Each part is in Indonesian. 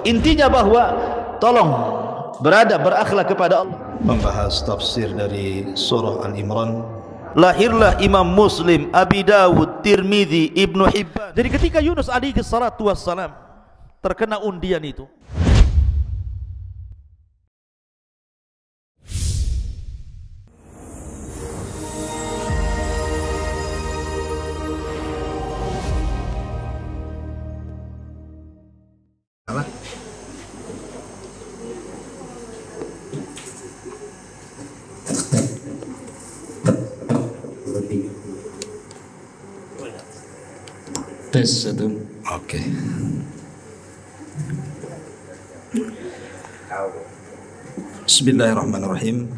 Intinya bahwa tolong berakhlak kepada Allah. Membahas tafsir dari surah Al-Imran. Lahirlah Imam Muslim, Abi Dawud, Tirmidzi, Ibnu Hibban. Jadi ketika Yunus alaihi salatu wassalam terkena undian itu, tes satu. Oke. Bismillahirrahmanirrahim.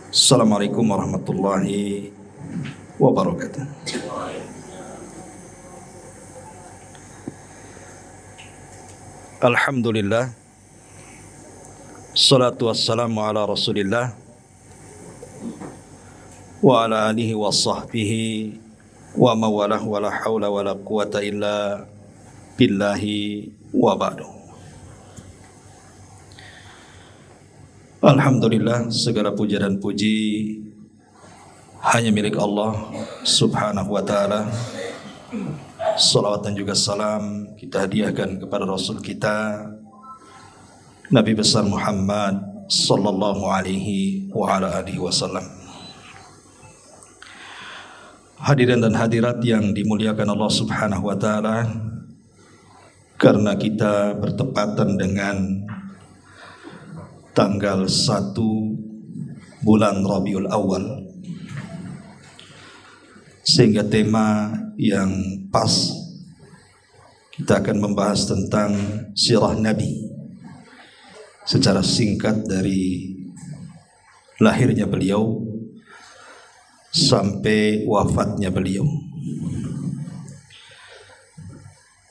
Assalamualaikum warahmatullahi wabarakatuh. Alhamdulillah. Salatu wassalamu ala Rasulillah wa ala alihi wa sahbihi wa mawalah wa la hawla wa la quwata illa billahi wa ba'du. Alhamdulillah, segala puja dan puji hanya milik Allah subhanahu wa ta'ala. Salawat dan juga salam kita hadiahkan kepada Rasul kita Nabi besar Muhammad sallallahu alaihi wa ala alihi wasallam. Hadirin dan hadirat yang dimuliakan Allah subhanahu wa ta'ala, karena kita bertepatan dengan tanggal 1 bulan Rabiul Awal, sehingga tema yang pas kita akan membahas tentang sirah Nabi secara singkat dari lahirnya beliau sampai wafatnya beliau.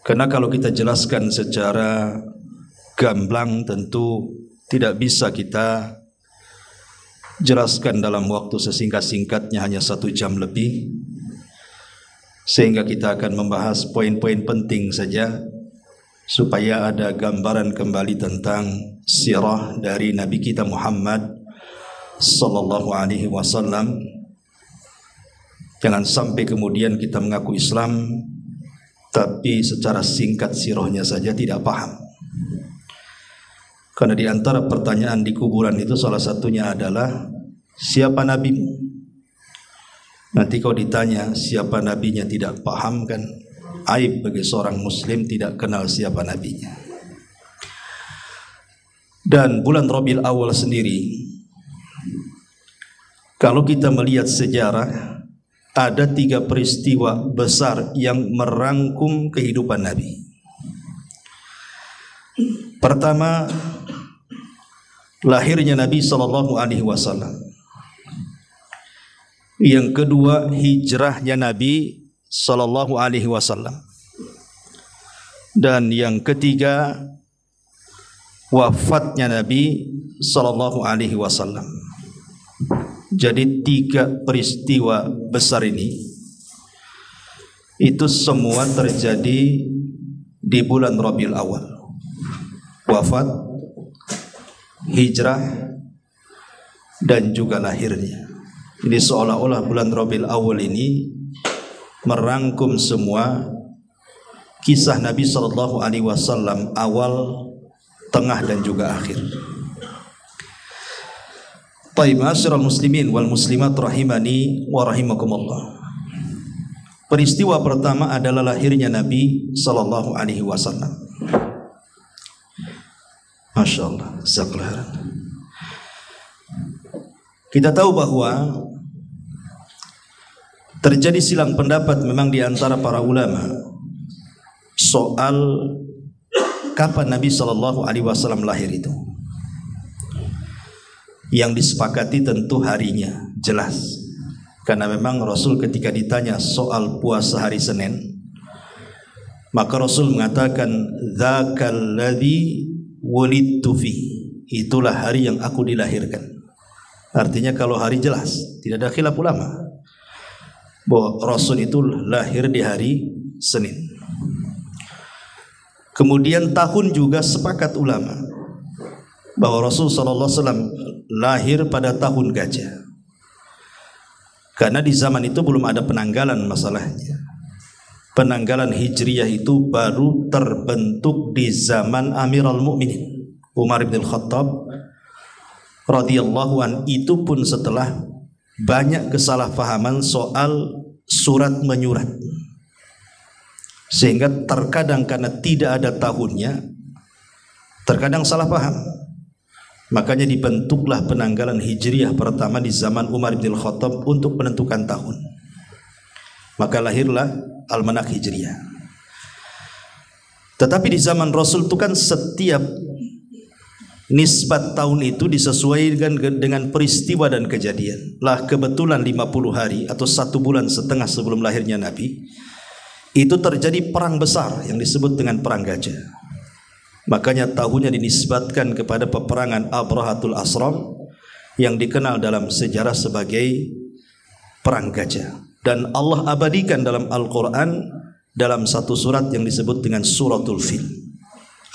Karena kalau kita jelaskan secara gamblang tentu tidak bisa kita jelaskan dalam waktu sesingkat-singkatnya, hanya 1 jam lebih, sehingga kita akan membahas poin-poin penting saja supaya ada gambaran kembali tentang sirah dari Nabi kita Muhammad sallallahu alaihi wasallam. Jangan sampai kemudian kita mengaku Islam tapi secara singkat sirahnya saja tidak paham. Karena di antara pertanyaan di kuburan itu salah satunya adalah siapa nabimu? Nanti kalau ditanya siapa nabinya tidak paham, kan aib bagi seorang muslim tidak kenal siapa nabinya. Dan bulan Rabiul Awal sendiri, kalau kita melihat sejarah, ada 3 peristiwa besar yang merangkum kehidupan Nabi. Pertama, lahirnya Nabi sallallahu alaihi wasallam. Yang kedua, hijrahnya Nabi sallallahu alaihi wasallam. Dan yang ketiga, wafatnya Nabi sallallahu alaihi wasallam. Jadi 3 peristiwa besar ini itu semua terjadi di bulan Rabiul Awal. Wafat, hijrah, dan juga lahirnya. Jadi seolah-olah bulan Rabiul Awal ini merangkum semua kisah Nabi sallallahu alaihi wasallam, awal, tengah, dan juga akhir. Baik, ma'asyiral muslimin wal muslimat rahimani wa rahimakumullah. Peristiwa pertama adalah lahirnya Nabi sallallahu alaihi wasallam. Masyaallah, jazakallahu khairan. Kita tahu bahwa terjadi silang pendapat memang di antara para ulama soal kapan Nabi sallallahu alaihi wasallam lahir itu. Yang disepakati tentu harinya, jelas. Karena memang Rasul ketika ditanya soal puasa hari Senin, maka Rasul mengatakan dzakal ladzi wulidtu fi, itulah hari yang aku dilahirkan. Artinya kalau hari jelas, tidak ada khilaf ulama bahwa Rasul itu lahir di hari Senin. Kemudian tahun juga sepakat ulama bahwa Rasul sallallahu alaihi wasallam lahir pada tahun gajah. Karena di zaman itu belum ada penanggalan masalahnya. Penanggalan Hijriyah itu baru terbentuk di zaman Amirul Mukminin Umar bin Khattab radhiyallahu an, itu pun setelah banyak kesalahpahaman soal surat menyurat. Sehingga terkadang karena tidak ada tahunnya, terkadang salah paham. Makanya dibentuklah penanggalan Hijriyah pertama di zaman Umar bin Khattab untuk menentukan tahun. Maka lahirlah Almanak Hijriyah. Tetapi di zaman Rasul itu kan setiap nisbat tahun itu disesuaikan dengan peristiwa dan kejadian. Lah kebetulan 50 hari atau 1 bulan setengah sebelum lahirnya Nabi, itu terjadi perang besar yang disebut dengan perang gajah. Makanya tahunnya dinisbatkan kepada peperangan Abrahatul Asram yang dikenal dalam sejarah sebagai perang gajah. Dan Allah abadikan dalam Al-Quran dalam satu surat yang disebut dengan Suratul Fil.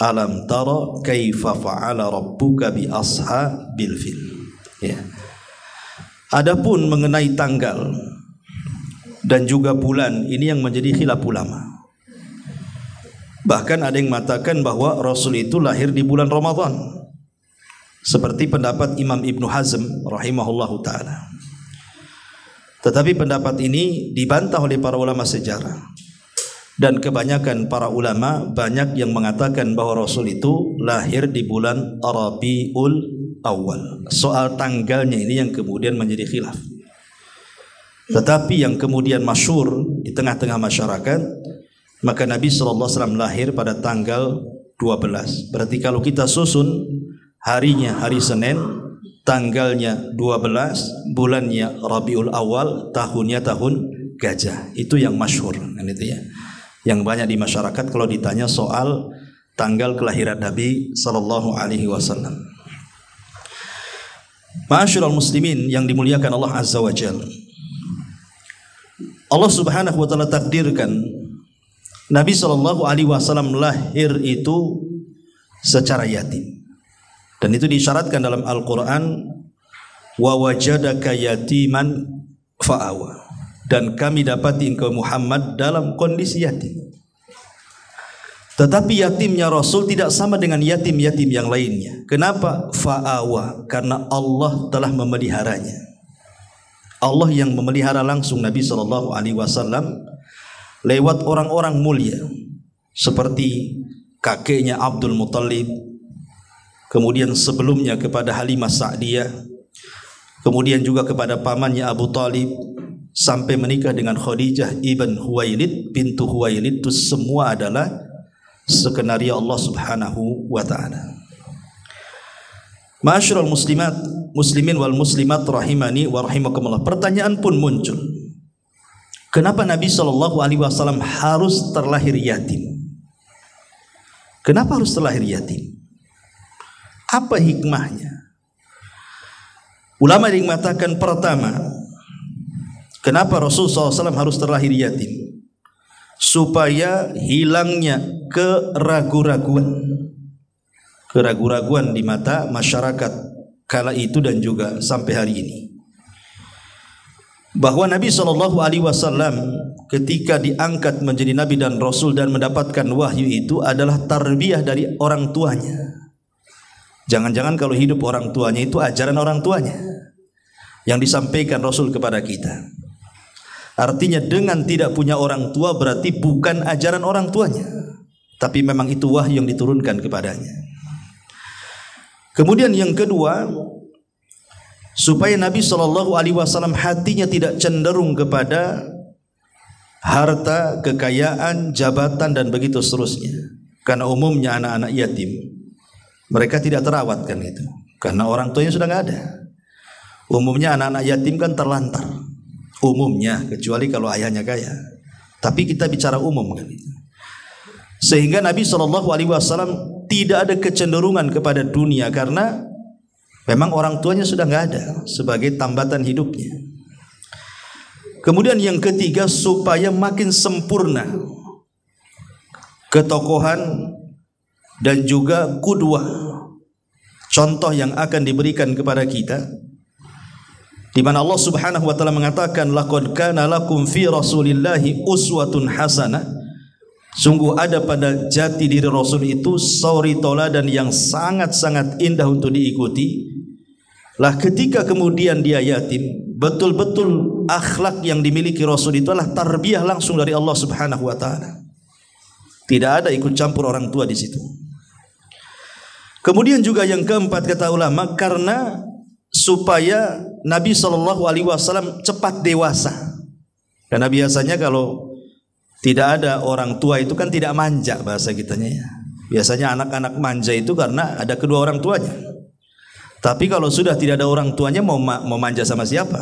Alam tara kaifa fa'ala rabbuka bi ashabil fil. Ya. Adapun mengenai tanggal dan juga bulan, ini yang menjadi khilaf ulama. Bahkan ada yang mengatakan bahwa Rasul itu lahir di bulan Ramadan, seperti pendapat Imam Ibnu Hazm rahimahullahu ta'ala. Tetapi pendapat ini dibantah oleh para ulama sejarah. Dan kebanyakan para ulama banyak yang mengatakan bahwa Rasul itu lahir di bulan Rabiul Awal. Soal tanggalnya ini yang kemudian menjadi khilaf. Tetapi yang kemudian masyhur di tengah-tengah masyarakat, maka Nabi SAW lahir pada tanggal 12. Berarti kalau kita susun harinya hari Senin, tanggalnya 12, bulannya Rabiul Awal, tahunnya tahun gajah. Itu yang masyhur kan, itu ya. Yang banyak di masyarakat kalau ditanya soal tanggal kelahiran Nabi sallallahu alaihi wasallam. Ma'asyiral muslimin yang dimuliakan Allah Azza wa Jalla. Allah Subhanahu wa taala takdirkan Nabi sallallahu alaihi wasallam lahir itu secara yatim. Dan itu disyaratkan dalam Al-Qur'an, wa wajadaka yatiman fa'awa. Dan kami dapati engkau Muhammad dalam kondisi yatim. Tetapi yatimnya Rasul tidak sama dengan yatim-yatim yang lainnya. Kenapa? Fa'awa, karena Allah telah memeliharanya. Allah yang memelihara langsung Nabi SAW lewat orang-orang mulia seperti kakeknya Abdul Muttalib, kemudian sebelumnya kepada Halimah Sa'diyah, kemudian juga kepada pamannya Abu Talib, sampai menikah dengan Khadijah ibn Huwailid bintu Huwailid. Itu semua adalah skenario Allah Subhanahu wa taala. Ma'asyiral muslimat, muslimin wal muslimat rahimani wa rahimakumullah. Pertanyaan pun muncul. Kenapa Nabi sallallahu alaihi wasallam harus terlahir yatim? Kenapa harus terlahir yatim? Apa hikmahnya? Ulama yang mengatakan, pertama, kenapa Rasulullah SAW harus terlahir yatim? Supaya hilangnya keraguan di mata masyarakat kala itu dan juga sampai hari ini, bahwa Nabi SAW ketika diangkat menjadi Nabi dan Rasul dan mendapatkan wahyu itu adalah tarbiyah dari orang tuanya. Jangan-jangan kalau hidup orang tuanya itu ajaran orang tuanya yang disampaikan Rasul kepada kita. Artinya dengan tidak punya orang tua berarti bukan ajaran orang tuanya, tapi memang itu wahyu yang diturunkan kepadanya. Kemudian yang kedua, supaya Nabi SAW hatinya tidak cenderung kepada harta, kekayaan, jabatan dan begitu seterusnya. Karena umumnya anak-anak yatim mereka tidak terawat kan itu, karena orang tuanya sudah nggak ada. Umumnya anak-anak yatim kan terlantar. Umumnya, kecuali kalau ayahnya kaya. Tapi kita bicara umum kan itu. Sehingga Nabi SAW tidak ada kecenderungan kepada dunia karena memang orang tuanya sudah nggak ada sebagai tambatan hidupnya. Kemudian yang ketiga, supaya makin sempurna ketokohan, dan juga qudwah, contoh yang akan diberikan kepada kita, di mana Allah Subhanahu wa taala mengatakan laqad kana lakum fi rasulillahi uswatun hasanah, sungguh ada pada jati diri Rasul itu suri tauladan yang sangat-sangat indah untuk diikuti. Lah ketika kemudian dia yatim, betul-betul akhlak yang dimiliki Rasul itu adalah tarbiyah langsung dari Allah Subhanahu wa taala. Tidak ada ikut campur orang tua di situ. Kemudian juga yang keempat kata ulama, karena supaya Nabi SAW cepat dewasa. Karena biasanya kalau tidak ada orang tua itu kan tidak manja bahasa kitanya ya. Biasanya anak-anak manja itu karena ada kedua orang tuanya. Tapi kalau sudah tidak ada orang tuanya mau manja sama siapa?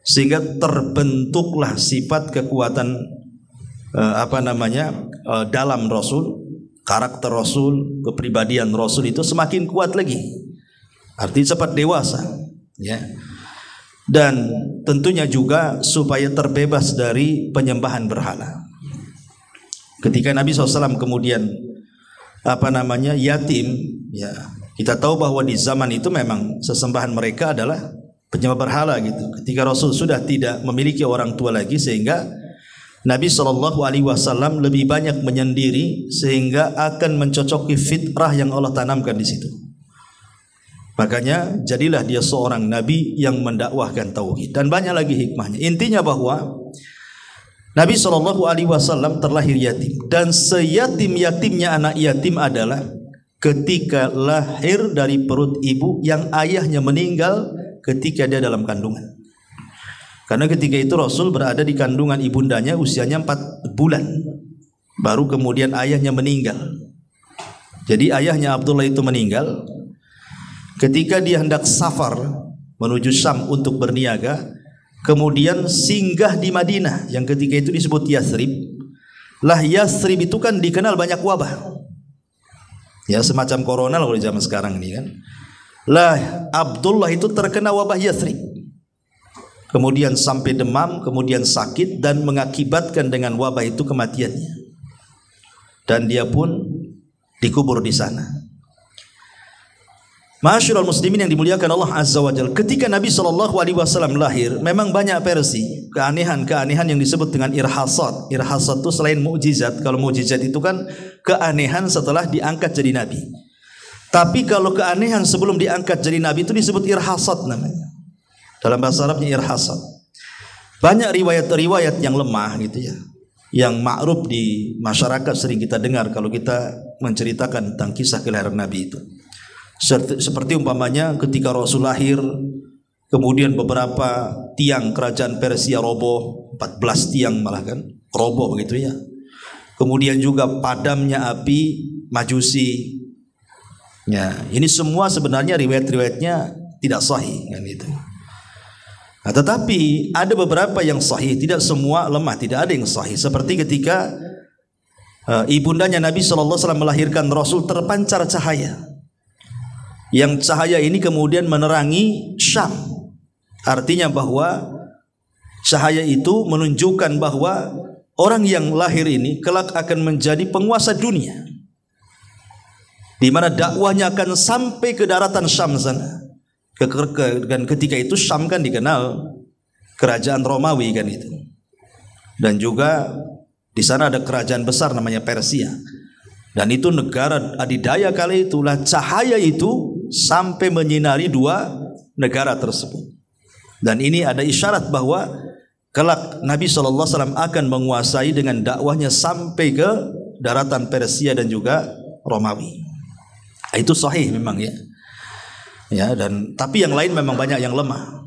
Sehingga terbentuklah sifat kekuatan dalam Rasul, karakter Rasul, kepribadian Rasul itu semakin kuat lagi. Artinya cepat dewasa, ya. Dan tentunya juga supaya terbebas dari penyembahan berhala. Ketika Nabi SAW kemudian yatim, ya, kita tahu bahwa di zaman itu memang sesembahan mereka adalah penyembah berhala gitu. Ketika Rasul sudah tidak memiliki orang tua lagi, sehingga Nabi SAW lebih banyak menyendiri sehingga akan mencocoki fitrah yang Allah tanamkan di situ. Makanya jadilah dia seorang nabi yang mendakwahkan tauhid, dan banyak lagi hikmahnya. Intinya bahwa Nabi SAW terlahir yatim, dan seyatim-yatimnya anak yatim adalah ketika lahir dari perut ibu yang ayahnya meninggal ketika dia dalam kandungan. Karena ketika itu Rasul berada di kandungan ibundanya usianya 4 bulan, baru kemudian ayahnya meninggal. Jadi ayahnya Abdullah itu meninggal ketika dia hendak safar menuju Syam untuk berniaga, kemudian singgah di Madinah yang ketika itu disebut Yathrib. Lah Yathrib itu kan dikenal banyak wabah, ya semacam corona kalau di zaman sekarang ini kan. Lah Abdullah itu terkena wabah Yathrib, kemudian sampai demam, kemudian sakit, dan mengakibatkan dengan wabah itu kematiannya, dan dia pun dikubur di sana. Ma'asyiral muslimin yang dimuliakan Allah Azza wa Jalla, ketika Nabi SAW lahir memang banyak versi, keanehan-keanehan yang disebut dengan irhasat. Irhasat itu selain mukjizat. Kalau mukjizat itu kan keanehan setelah diangkat jadi nabi. Tapi kalau keanehan sebelum diangkat jadi nabi itu disebut irhasat namanya. Dalam bahasa Arabnya irhasat. Banyak riwayat-riwayat yang lemah gitu ya, yang ma'ruf di masyarakat sering kita dengar kalau kita menceritakan tentang kisah kelahiran Nabi itu. Seperti umpamanya ketika Rasul lahir, kemudian beberapa tiang kerajaan Persia roboh, 14 tiang malah kan roboh begitu ya. Kemudian juga padamnya api Majusi. Ya, ini semua sebenarnya riwayat-riwayatnya tidak sahih kan itu. Nah, tetapi ada beberapa yang sahih, tidak semua lemah, tidak ada yang sahih. Seperti ketika ibundanya Nabi SAW melahirkan Rasul, terpancar cahaya. Yang cahaya ini kemudian menerangi Syam. Artinya bahwa cahaya itu menunjukkan bahwa orang yang lahir ini kelak akan menjadi penguasa dunia, di mana dakwahnya akan sampai ke daratan Syam sana. Dan ketika itu Syam kan dikenal kerajaan Romawi kan itu. Dan juga di sana ada kerajaan besar namanya Persia. Dan itu negara adidaya kali itulah cahaya itu sampai menyinari dua negara tersebut. Dan ini ada isyarat bahwa kelak Nabi SAW akan menguasai dengan dakwahnya sampai ke daratan Persia dan juga Romawi. Itu sahih memang ya. Ya, dan tapi yang lain memang banyak yang lemah.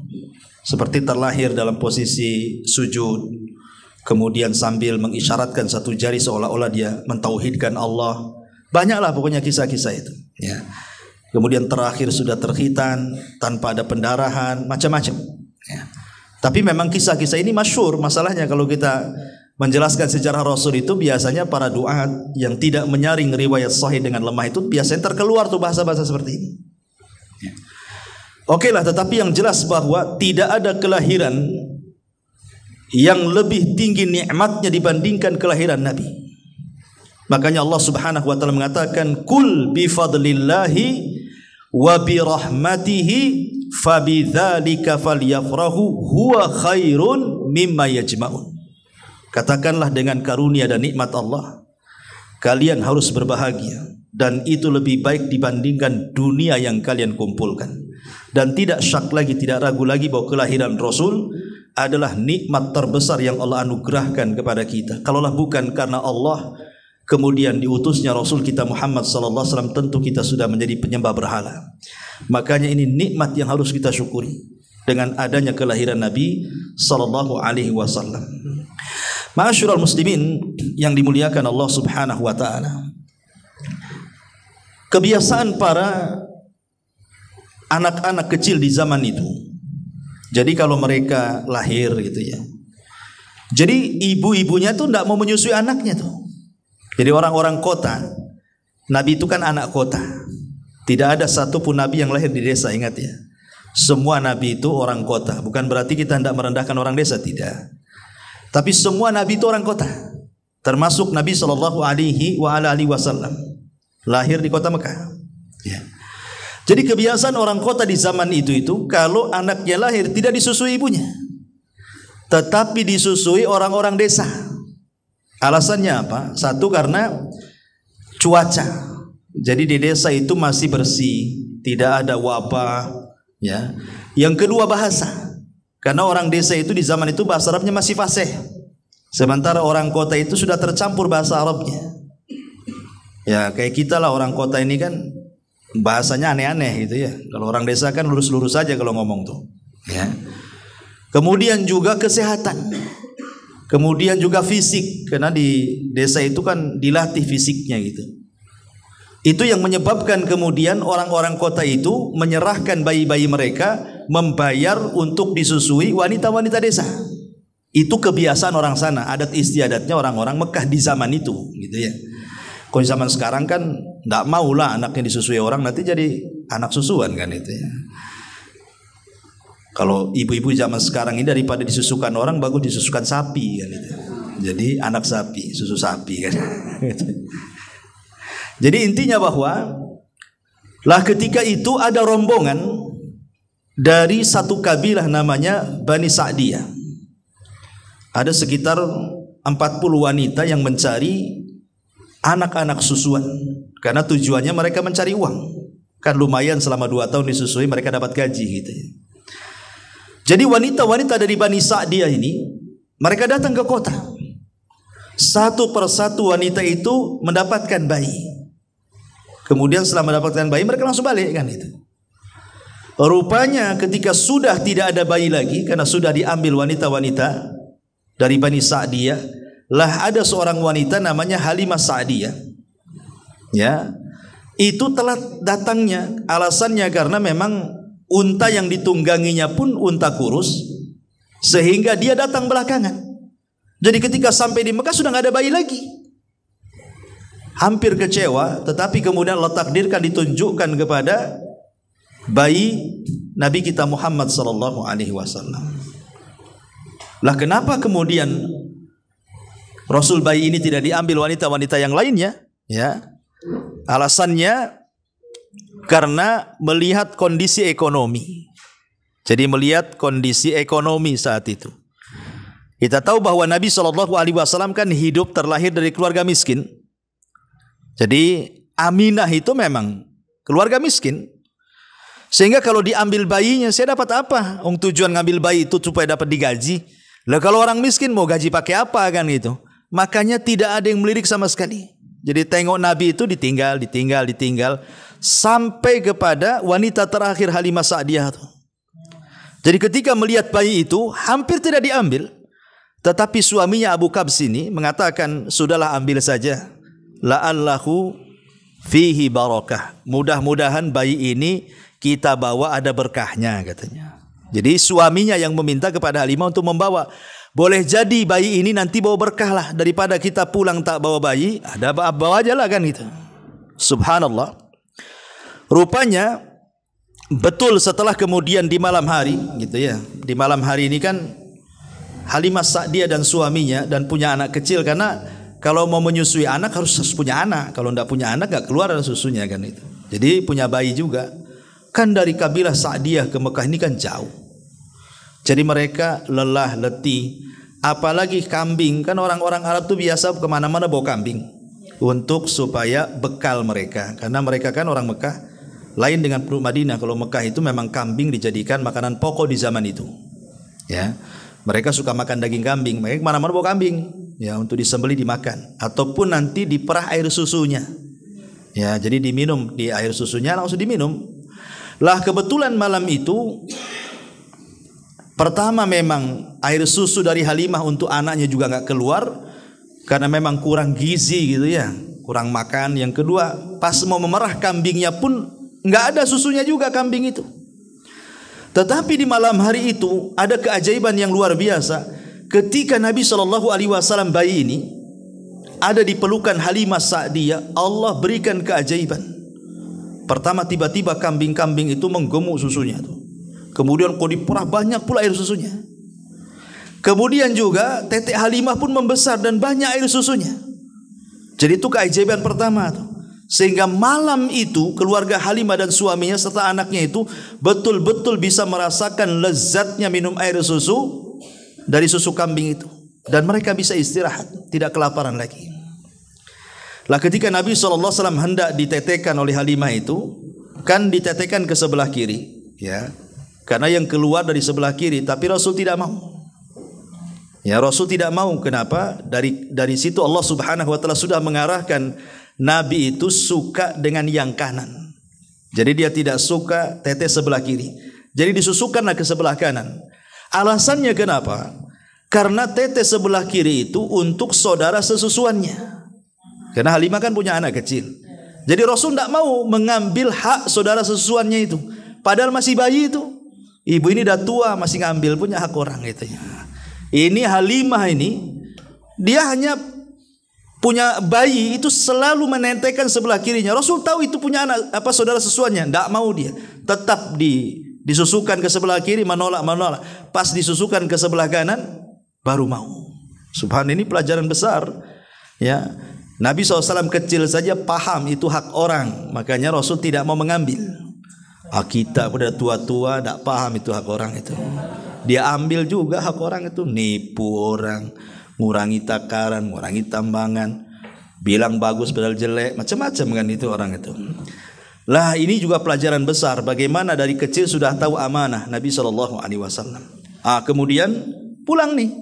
Seperti terlahir dalam posisi sujud, kemudian sambil mengisyaratkan satu jari seolah-olah dia mentauhidkan Allah. Banyaklah pokoknya kisah-kisah itu ya. Kemudian terakhir sudah terkhitan tanpa ada pendarahan, macam-macam ya. Tapi memang kisah-kisah ini masyhur. Masalahnya kalau kita menjelaskan sejarah Rasul itu biasanya para duat yang tidak menyaring riwayat sahih dengan lemah itu biasanya terkeluar tuh bahasa-bahasa seperti ini ya. Oke lah, tetapi yang jelas bahwa tidak ada kelahiran yang lebih tinggi nikmatnya dibandingkan kelahiran Nabi. Makanya Allah Subhanahu wa taala mengatakan, "Qul bi fadlillahi wa bi rahmatihi fabidzalika falyafrahu huwa khairun mimma yajma'un." Katakanlah, dengan karunia dan nikmat Allah kalian harus berbahagia, dan itu lebih baik dibandingkan dunia yang kalian kumpulkan. Dan tidak syak lagi, tidak ragu lagi bahwa kelahiran Rasul adalah nikmat terbesar yang Allah anugerahkan kepada kita. Kalaulah bukan karena Allah kemudian diutusnya Rasul kita Muhammad sallallahu alaihi wasallam, tentu kita sudah menjadi penyembah berhala. Makanya ini nikmat yang harus kita syukuri dengan adanya kelahiran Nabi sallallahu alaihi wasallam. Ma'asyiral muslimin yang dimuliakan Allah Subhanahu wa taala, kebiasaan para anak-anak kecil di zaman itu, jadi kalau mereka lahir gitu ya, jadi ibu-ibunya tuh tidak mau menyusui anaknya tuh. Jadi orang-orang kota, Nabi itu kan anak kota, tidak ada satupun Nabi yang lahir di desa, ingat ya. Semua Nabi itu orang kota. Bukan berarti kita tidak merendahkan orang desa, tidak. Tapi semua Nabi itu orang kota, termasuk Nabi Shallallahu Alaihi Wasallam lahir di kota Mekah. Ya. Jadi kebiasaan orang kota di zaman itu kalau anaknya lahir tidak disusui ibunya, tetapi disusui orang-orang desa. Alasannya apa? Satu, karena cuaca. Jadi di desa itu masih bersih, tidak ada wabah. Ya. Yang kedua, bahasa. Karena orang desa itu di zaman itu bahasa Arabnya masih fasih, sementara orang kota itu sudah tercampur bahasa Arabnya. Ya kayak kita lah, orang kota ini kan bahasanya aneh-aneh gitu ya. Kalau orang desa kan lurus-lurus saja kalau ngomong tuh. Ya. Kemudian juga kesehatan, kemudian juga fisik, karena di desa itu kan dilatih fisiknya gitu. Itu yang menyebabkan kemudian orang-orang kota itu menyerahkan bayi-bayi mereka, membayar untuk disusui wanita-wanita desa. Itu kebiasaan orang sana, adat istiadatnya orang-orang Mekah di zaman itu, gitu ya. Kalau zaman sekarang kan tidak maulah anaknya disusui orang, nanti jadi anak susuan kan itu ya. Kalau ibu-ibu zaman sekarang ini daripada disusukan orang, bagus disusukan sapi kan itu. Jadi anak sapi, susu sapi kan. Jadi intinya bahwa lah ketika itu ada rombongan dari satu kabilah namanya Bani Sa'diyah. Ada sekitar 40 wanita yang mencari anak-anak susuan, karena tujuannya mereka mencari uang. Kan lumayan selama 2 tahun disusui mereka dapat gaji gitu ya. Jadi wanita-wanita dari Bani Sa'diyah ini mereka datang ke kota. Satu persatu wanita itu mendapatkan bayi. Kemudian setelah mendapatkan bayi mereka langsung balik kan itu. Rupanya ketika sudah tidak ada bayi lagi, karena sudah diambil wanita-wanita dari Bani Sa'diyah, lah ada seorang wanita namanya Halimah Sa'diyah. Ya, itu telat datangnya. Alasannya karena memang unta yang ditungganginya pun unta kurus, sehingga dia datang belakangan. Jadi ketika sampai di Mekah sudah nggak ada bayi lagi. Hampir kecewa, tetapi kemudian Allah takdirkan ditunjukkan kepada bayi Nabi kita Muhammad sallallahu alaihi wasallam. Lah kenapa kemudian Rasul bayi ini tidak diambil wanita-wanita yang lainnya? Ya. Alasannya karena melihat kondisi ekonomi. Jadi melihat kondisi ekonomi saat itu. Kita tahu bahwa Nabi sallallahu alaihi wasallam kan hidup terlahir dari keluarga miskin. Jadi Aminah itu memang keluarga miskin, sehingga kalau diambil bayinya, saya dapat apa? Tujuan ngambil bayi itu supaya dapat digaji. Lah kalau orang miskin mau gaji pakai apa kan gitu? Makanya tidak ada yang melirik sama sekali. Jadi tengok Nabi itu ditinggal sampai kepada wanita terakhir Halimah Sa'diyah itu. Jadi ketika melihat bayi itu hampir tidak diambil, tetapi suaminya Abu Kabs ini mengatakan, sudahlah ambil saja. La'allahu fihi barakah. Mudah-mudahan bayi ini kita bawa ada berkahnya katanya. Jadi suaminya yang meminta kepada Halimah untuk membawa. Boleh jadi bayi ini nanti bawa berkah lah, daripada kita pulang tak bawa bayi, ada bawa aja lah kan gitu. Subhanallah. Rupanya betul setelah kemudian di malam hari gitu ya. Di malam hari ini kan Halimah Sa'diyah dan suaminya dan punya anak kecil, karena Kalau mau menyusui anak harus punya anak. Kalau tidak punya anak nggak keluar dari susunya kan itu. Jadi punya bayi juga. Kan dari kabilah Sa'diyah ke Mekah ini kan jauh. Jadi mereka lelah, letih. Apalagi kambing. Kan orang-orang Arab tuh biasa kemana-mana bawa kambing. Untuk supaya bekal mereka. Karena mereka kan orang Mekah. Lain dengan penduduk Madinah. Kalau Mekah itu memang kambing dijadikan makanan pokok di zaman itu. Ya, mereka suka makan daging kambing. Mereka kemana-mana bawa kambing. Ya, untuk disembelih dimakan. Ataupun nanti diperah air susunya. Ya, jadi diminum di air susunya langsung diminum. Lah kebetulan malam itu pertama memang air susu dari Halimah untuk anaknya juga nggak keluar karena memang kurang gizi gitu ya, kurang makan. Yang kedua pas mau memerah kambingnya pun nggak ada susunya juga kambing itu. Tetapi di malam hari itu ada keajaiban yang luar biasa. Ketika Nabi SAW bayi ini ada di pelukan Halimah Sa'diyah, Allah berikan keajaiban. Pertama tiba-tiba kambing-kambing itu menggemuk susunya tuh. Kemudian kok diperah banyak pula air susunya. Kemudian juga tetek Halimah pun membesar dan banyak air susunya. Jadi itu keajaiban pertama tuh. Sehingga malam itu keluarga Halimah dan suaminya serta anaknya itu betul-betul bisa merasakan lezatnya minum air susu dari susu kambing itu. Dan mereka bisa istirahat, tidak kelaparan lagi. Lah ketika Nabi SAW hendak ditetekan oleh Halimah itu, kan ditetekan ke sebelah kiri, ya, karena yang keluar dari sebelah kiri, tapi Rasul tidak mau. Ya, Rasul tidak mau. Kenapa? Dari situ Allah Subhanahu Wa Taala sudah mengarahkan Nabi itu suka dengan yang kanan. Jadi dia tidak suka tete sebelah kiri. Jadi disusukanlah ke sebelah kanan. Alasannya kenapa? Karena tete sebelah kiri itu untuk saudara sesusuannya. Karena Halimah kan punya anak kecil. Jadi Rasul tidak mau mengambil hak saudara sesusuannya itu. Padahal masih bayi itu. Ibu ini dah tua masih ngambil punya hak orang itu. Ini Halimah ini dia hanya punya bayi itu selalu menentekan sebelah kirinya. Rasul tahu itu punya anak saudara sesusuannya. Tidak mau dia. Tetap disusukan ke sebelah kiri, menolak. Pas disusukan ke sebelah kanan baru mau. Subhanallah, ini pelajaran besar. Ya. Nabi SAW kecil saja paham itu hak orang, makanya Rasul tidak mau mengambil. Kita udah tua-tua tidak paham itu hak orang itu. Dia ambil juga hak orang itu, nipu orang, ngurangi takaran, ngurangi tambangan, bilang bagus padahal jelek, macam-macam kan itu orang itu. Lah ini juga pelajaran besar bagaimana dari kecil sudah tahu amanah Nabi SAW. Kemudian pulang nih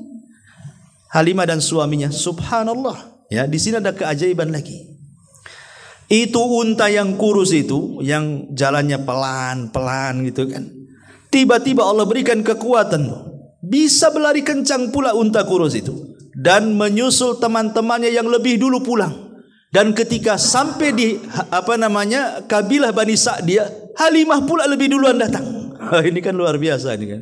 Halimah dan suaminya, subhanallah. Ya, di sini ada keajaiban lagi. Itu unta yang kurus itu, yang jalannya pelan-pelan gitu kan. Tiba-tiba Allah berikan kekuatan, bisa berlari kencang pula unta kurus itu dan menyusul teman-temannya yang lebih dulu pulang. Dan ketika sampai di kabilah Bani Sa'diyah, Halimah pula lebih duluan datang. Ini kan luar biasa ini kan.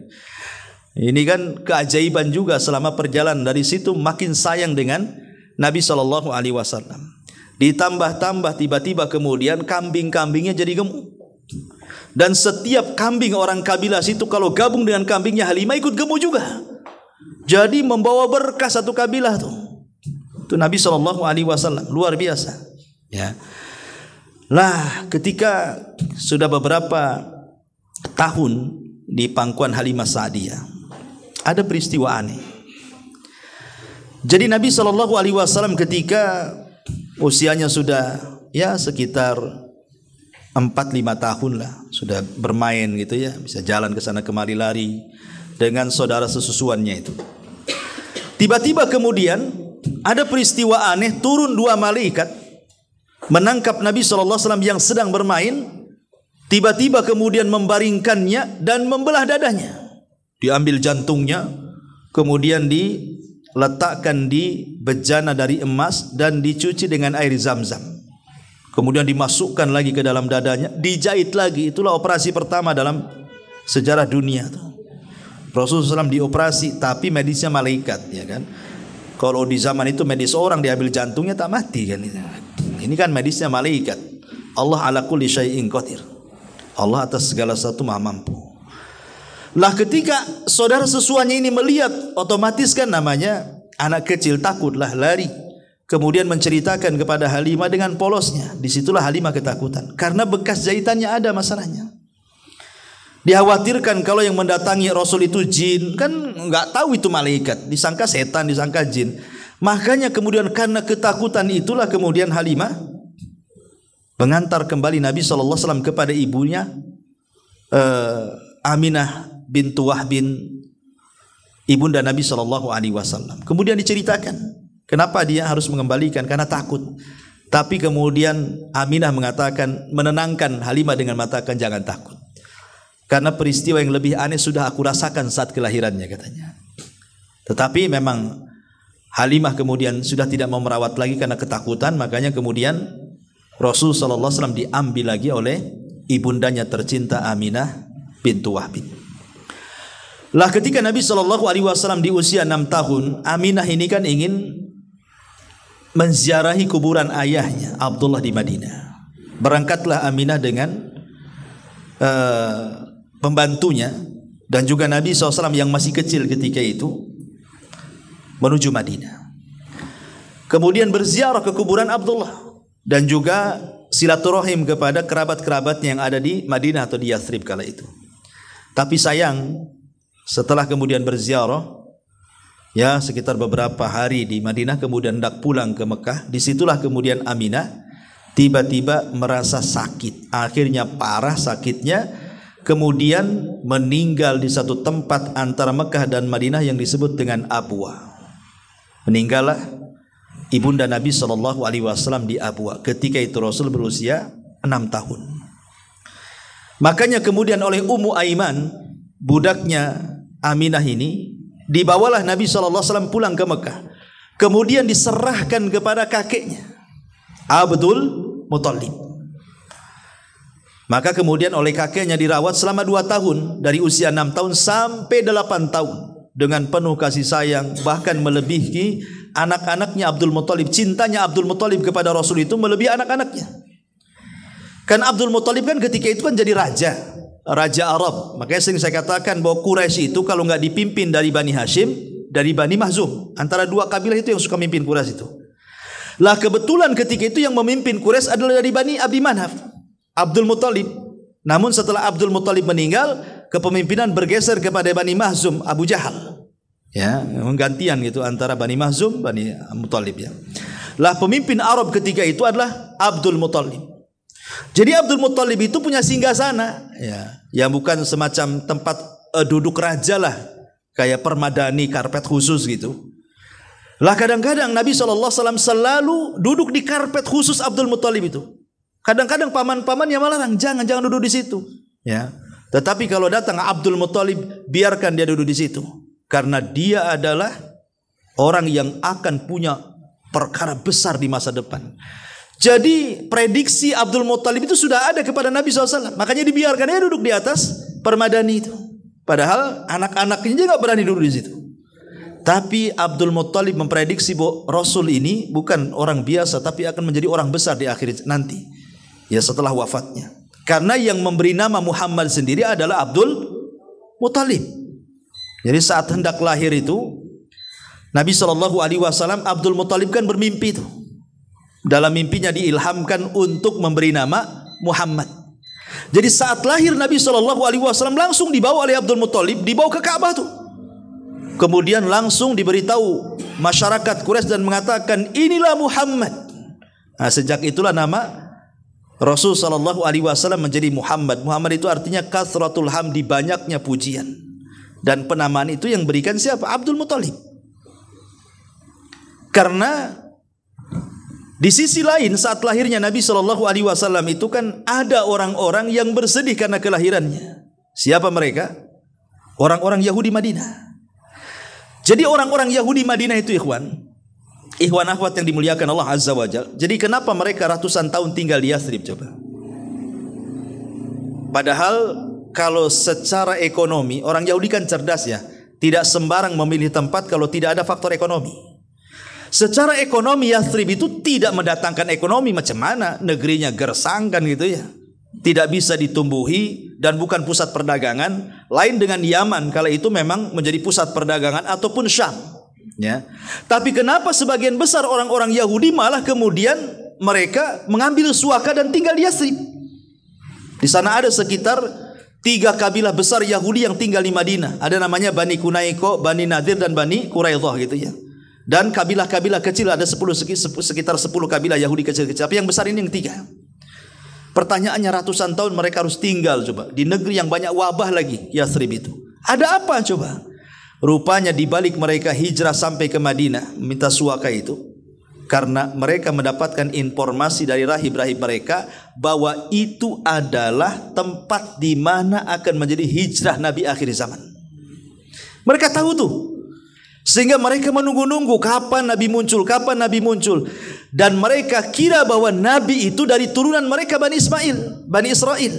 Ini kan keajaiban juga selama perjalanan. Dari situ makin sayang dengan Nabi SAW. Ditambah-tambah tiba-tiba kemudian kambing-kambingnya jadi gemuk. Dan setiap kambing orang kabilah situ kalau gabung dengan kambingnya Halimah ikut gemuk juga. Jadi membawa berkah satu kabilah tuh. Itu Nabi SAW, luar biasa. Ya. Lah ketika sudah beberapa tahun di pangkuan Halimah Sa'diyah, ada peristiwa aneh. Jadi Nabi SAW ketika usianya sudah ya sekitar 4-5 tahun lah, sudah bermain gitu ya, bisa jalan ke sana kemari lari dengan saudara sesusuannya itu. Tiba-tiba kemudian ada peristiwa aneh, turun 2 malaikat menangkap Nabi SAW yang sedang bermain. Tiba-tiba kemudian membaringkannya dan membelah dadanya, diambil jantungnya, kemudian diletakkan di bejana dari emas dan dicuci dengan air zam-zam. Kemudian dimasukkan lagi ke dalam dadanya, dijahit lagi. Itulah operasi pertama dalam sejarah dunia. Rasulullah SAW dioperasi, tapi medisnya malaikat, ya kan? Kalau di zaman itu medis orang diambil jantungnya tak mati kan? Ini kan medisnya malaikat. Allah ala kulli syai'in qadir. Allah atas segala sesuatu maha mampu. Lah ketika saudara sesuanya ini melihat, otomatis kan namanya anak kecil takutlah lari. kemudian menceritakan kepada Halimah dengan polosnya. Disitulah Halimah ketakutan karena bekas jahitannya ada masalahnya. Dikhawatirkan kalau yang mendatangi Rasul itu jin, kan nggak tahu itu malaikat, disangka setan, disangka jin. Makanya kemudian karena ketakutan itulah kemudian Halimah mengantar kembali Nabi SAW kepada ibunya Aminah bintu Wahbin, ibunda Nabi SAW. Kemudian diceritakan kenapa dia harus mengembalikan, karena takut. Tapi kemudian Aminah mengatakan, menenangkan Halimah dengan mengatakan jangan takut, karena peristiwa yang lebih aneh sudah aku rasakan saat kelahirannya, katanya. Tetapi memang Halimah kemudian sudah tidak mau merawat lagi karena ketakutan. Makanya kemudian Rasul SAW diambil lagi oleh ibundanya tercinta Aminah bintu Wahbin. Lah ketika Nabi SAW di usia 6 tahun, Aminah ini kan ingin menziarahi kuburan ayahnya Abdullah di Madinah. Berangkatlah Aminah dengan pembantunya dan juga Nabi SAW yang masih kecil ketika itu menuju Madinah. Kemudian berziarah ke kuburan Abdullah dan juga silaturahim kepada kerabat-kerabatnya yang ada di Madinah atau di Yathrib kala itu. Tapi sayang, setelah kemudian berziarah ya sekitar beberapa hari di Madinah, kemudian hendak pulang ke Mekah, disitulah kemudian Aminah tiba-tiba merasa sakit. Akhirnya parah sakitnya, kemudian meninggal di satu tempat antara Mekah dan Madinah yang disebut dengan Abwa. Meninggallah ibunda Nabi SAW di Abwa. Ketika itu Rasul berusia 6 tahun. Makanya kemudian oleh Ummu Aiman, budaknya Aminah ini, dibawalah Nabi SAW pulang ke Mekah. Kemudian diserahkan kepada kakeknya Abdul Muttalib. Maka kemudian oleh kakeknya dirawat selama 2 tahun, dari usia 6 tahun sampai 8 tahun. Dengan penuh kasih sayang, bahkan melebihi anak-anaknya Abdul Muttalib. Cintanya Abdul Muttalib kepada Rasul itu melebihi anak-anaknya. Kan Abdul Muttalib kan ketika itu kan jadi raja Arab. Makanya sering saya katakan bahwa Quraisy itu kalau nggak dipimpin dari Bani Hashim, dari Bani Mahzum, antara dua kabilah itu yang suka memimpin Quraisy itu. Lah kebetulan ketika itu yang memimpin Quraisy adalah dari Bani Abdi Manaf, Abdul Muttalib. Namun setelah Abdul Muttalib meninggal, kepemimpinan bergeser kepada Bani Mahzum, Abu Jahal. Ya, menggantian gitu antara Bani Mahzum, Bani Muttalib ya. Lah pemimpin Arab ketika itu adalah Abdul Muttalib. Jadi Abdul Muttalib itu punya singgasana ya, yang bukan semacam tempat duduk raja lah, kayak permadani, karpet khusus gitu. Lah kadang-kadang Nabi SAW selalu duduk di karpet khusus Abdul Muttalib itu. Kadang-kadang paman-pamannya melarang, jangan duduk di situ ya. Tetapi kalau datang Abdul Muttalib, biarkan dia duduk di situ, karena dia adalah orang yang akan punya perkara besar di masa depan. Jadi prediksi Abdul Muttalib itu sudah ada kepada Nabi SAW. Makanya dibiarkan dia duduk di atas permadani itu. Padahal anak-anaknya nggak berani duduk di situ. Tapi Abdul Muttalib memprediksi bahwa Rasul ini bukan orang biasa, tapi akan menjadi orang besar di akhir nanti. Ya setelah wafatnya. Karena yang memberi nama Muhammad sendiri adalah Abdul Muttalib. Jadi saat hendak lahir itu, Nabi SAW, Abdul Muttalib kan bermimpi itu. Dalam mimpinya diilhamkan untuk memberi nama Muhammad. Jadi saat lahir Nabi SAW langsung dibawa oleh Abdul Muttalib, dibawa ke Ka'bah tuh. Kemudian langsung diberitahu masyarakat Quraisy dan mengatakan inilah Muhammad. Nah, sejak itulah nama Rasul SAW menjadi Muhammad. Muhammad itu artinya kathratul hamdi, banyaknya pujian. Dan penamaan itu yang berikan siapa? Abdul Muttalib. Karena di sisi lain saat lahirnya Nabi SAW itu kan ada orang-orang yang bersedih karena kelahirannya. Siapa mereka? Orang-orang Yahudi Madinah. Jadi orang-orang Yahudi Madinah itu ikhwan akhwat yang dimuliakan Allah Azza wa Jalla. Jadi kenapa mereka ratusan tahun tinggal di Yathrib coba? Padahal kalau secara ekonomi, orang Yahudi kan cerdas ya, tidak sembarang memilih tempat kalau tidak ada faktor ekonomi. Secara ekonomi Yathrib itu tidak mendatangkan ekonomi, macam mana negerinya gersang kan gitu ya, tidak bisa ditumbuhi dan bukan pusat perdagangan. Lain dengan Yaman, kala itu memang menjadi pusat perdagangan, ataupun Syam Ya. Tapi kenapa sebagian besar orang-orang Yahudi malah kemudian mereka mengambil suaka dan tinggal di Yathrib? Di sana ada sekitar 3 kabilah besar Yahudi yang tinggal di Madinah. Ada namanya Bani Kunaiko, Bani Nadir dan Bani Quraidah gitu ya. Dan kabilah-kabilah kecil ada sekitar 10 kabilah Yahudi kecil-kecil. Tapi yang besar ini yang 3. Pertanyaannya, ratusan tahun mereka harus tinggal coba di negeri yang banyak wabah lagi, Yathrib itu. Ada apa coba? Rupanya di balik mereka hijrah sampai ke Madinah minta suaka itu karena mereka mendapatkan informasi dari rahib-rahib mereka bahwa itu adalah tempat di mana akan menjadi hijrah Nabi akhir zaman. Mereka tahu tuh. Sehingga mereka menunggu-nunggu kapan Nabi muncul, kapan Nabi muncul. Dan mereka kira bahwa Nabi itu dari turunan mereka Bani Israel.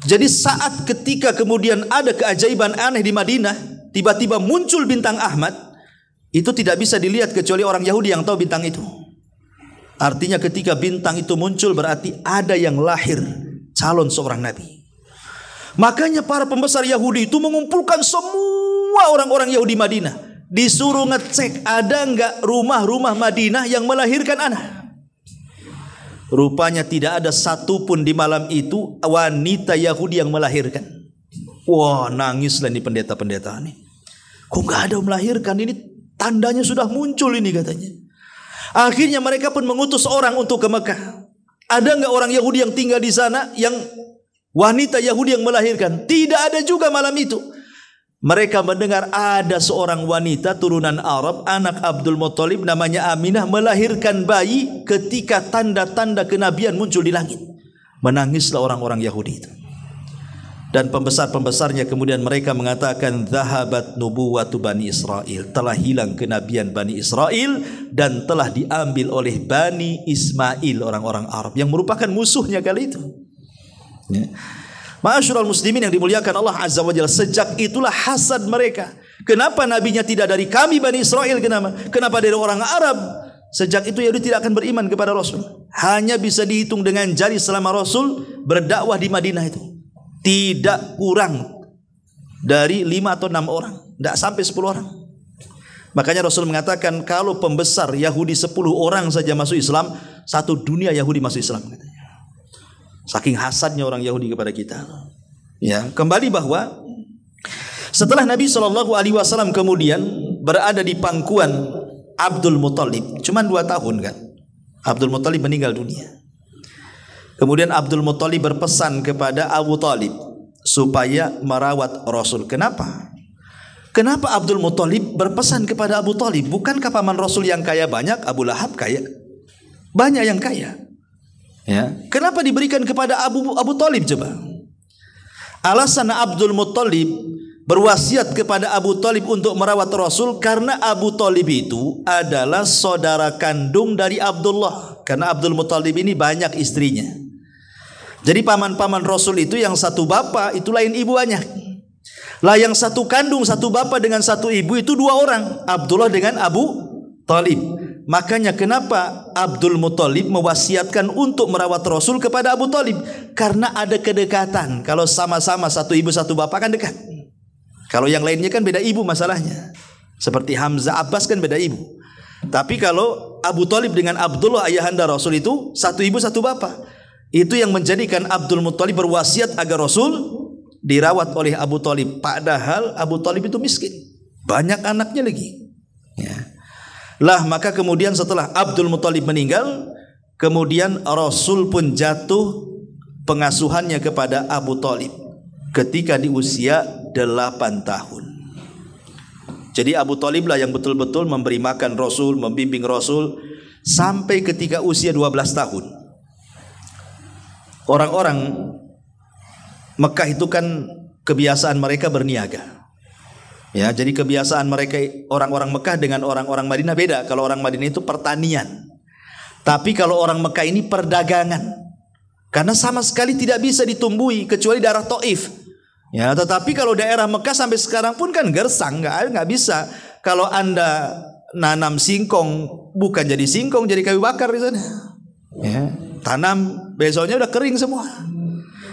Jadi saat ketika kemudian ada keajaiban aneh di Madinah, tiba-tiba muncul bintang Ahmad, itu tidak bisa dilihat kecuali orang Yahudi yang tahu bintang itu. Artinya ketika bintang itu muncul berarti ada yang lahir calon seorang Nabi. Makanya para pembesar Yahudi itu mengumpulkan semua orang-orang Yahudi Madinah, disuruh ngecek ada enggak rumah-rumah Madinah yang melahirkan anak. Rupanya tidak ada satupun di malam itu wanita Yahudi yang melahirkan. Wah, nangislah ini pendeta-pendeta ini. Kok enggak ada yang melahirkan? Ini tandanya sudah muncul ini katanya. Akhirnya mereka pun mengutus orang untuk ke Mekah. Ada enggak orang Yahudi yang tinggal di sana yang wanita Yahudi yang melahirkan? Tidak ada juga malam itu. Mereka mendengar ada seorang wanita turunan Arab, anak Abdul Muttalib, namanya Aminah, melahirkan bayi ketika tanda-tanda kenabian muncul di langit. Menangislah orang-orang Yahudi itu. Dan pembesar-pembesarnya kemudian mereka mengatakan, "Zahabat nubuwatu Bani Israel." Telah hilang kenabian Bani Israel dan telah diambil oleh Bani Ismail, orang-orang Arab yang merupakan musuhnya kali itu. Ya. Ma'asyiral muslimin yang dimuliakan Allah Azza wa Jalla, sejak itulah hasad mereka. Kenapa nabinya tidak dari kami Bani Israel? Kenapa dari orang Arab? Sejak itu Yahudi tidak akan beriman kepada Rasul. Hanya bisa dihitung dengan jari selama Rasul berdakwah di Madinah itu. Tidak kurang dari 5 atau 6 orang, tidak sampai 10 orang. Makanya Rasul mengatakan kalau pembesar Yahudi 10 orang saja masuk Islam, satu dunia Yahudi masuk Islam. Saking hasadnya orang Yahudi kepada kita. Ya, kembali bahwa setelah Nabi SAW kemudian berada di pangkuan Abdul Muttalib, cuma 2 tahun kan, Abdul Muttalib meninggal dunia. Kemudian Abdul Muttalib berpesan kepada Abu Talib supaya merawat Rasul. Kenapa? Kenapa Abdul Muttalib berpesan kepada Abu Talib? Bukankah paman Rasul yang kaya banyak? Abu Lahab kaya, banyak yang kaya. Ya, kenapa diberikan kepada Abu Talib coba? Alasan Abdul Muttalib berwasiat kepada Abu Talib untuk merawat Rasul karena Abu Talib itu adalah saudara kandung dari Abdullah. Karena Abdul Muttalib ini banyak istrinya. Jadi paman-paman Rasul itu yang satu bapak itu lain ibu banyak. Lah yang satu kandung satu bapak dengan satu ibu itu 2 orang, Abdullah dengan Abu Talib. Makanya kenapa Abdul Muttalib mewasiatkan untuk merawat Rasul kepada Abu Talib? Karena ada kedekatan. Kalau sama-sama satu ibu satu bapak kan dekat. Kalau yang lainnya kan beda ibu masalahnya. Seperti Hamzah, Abbas kan beda ibu. Tapi kalau Abu Talib dengan Abdullah ayahanda Rasul itu satu ibu satu bapak. Itu yang menjadikan Abdul Muttalib berwasiat agar Rasul dirawat oleh Abu Talib. Padahal Abu Talib itu miskin, banyak anaknya lagi. Ya. Lah maka kemudian setelah Abdul Muttalib meninggal, kemudian Rasul pun jatuh pengasuhannya kepada Abu Talib ketika di usia 8 tahun. Jadi Abu Talib lah yang betul-betul memberi makan Rasul, membimbing Rasul sampai ketika usia 12 tahun. Orang-orang Mekah itu kan kebiasaan mereka berniaga. Ya, jadi kebiasaan mereka orang-orang Mekah dengan orang-orang Madinah beda. Kalau orang Madinah itu pertanian. Tapi kalau orang Mekah ini perdagangan. Karena sama sekali tidak bisa ditumbuhi kecuali daerah Taif. Ya, tetapi kalau daerah Mekah sampai sekarang pun kan gersang, nggak bisa. Kalau Anda nanam singkong bukan jadi singkong, jadi kayu bakar di sana. Ya, tanam besoknya udah kering semua.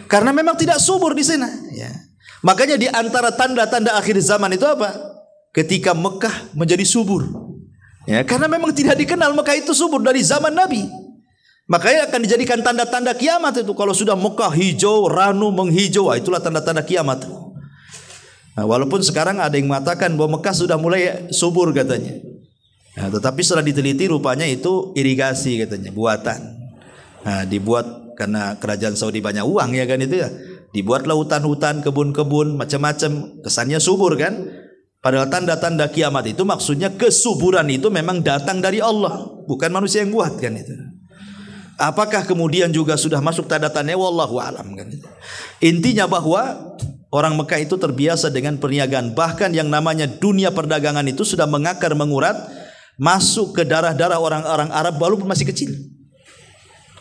Karena memang tidak subur di sana. Ya. Makanya di antara tanda-tanda akhir zaman itu apa? ketika Mekah menjadi subur. Ya, karena memang tidak dikenal Mekah itu subur dari zaman Nabi. Makanya akan dijadikan tanda-tanda kiamat itu. Kalau sudah Mekah hijau, ranu menghijau, itulah tanda-tanda kiamat. Nah, walaupun sekarang ada yang mengatakan bahwa Mekah sudah mulai subur katanya. Nah, tetapi setelah diteliti rupanya itu irigasi katanya, buatan. Nah, dibuat karena kerajaan Saudi banyak uang ya kan itu ya. Dibuatlah hutan-hutan, kebun-kebun, macam-macam, kesannya subur kan. Padahal tanda-tanda kiamat itu maksudnya kesuburan itu memang datang dari Allah, bukan manusia yang buat kan itu. Apakah kemudian juga sudah masuk tanda-tandanya, wallahu alam kan itu. Intinya bahwa orang Mekah itu terbiasa dengan perniagaan, bahkan yang namanya dunia perdagangan itu sudah mengakar mengurat masuk ke darah-darah orang-orang Arab walaupun masih kecil.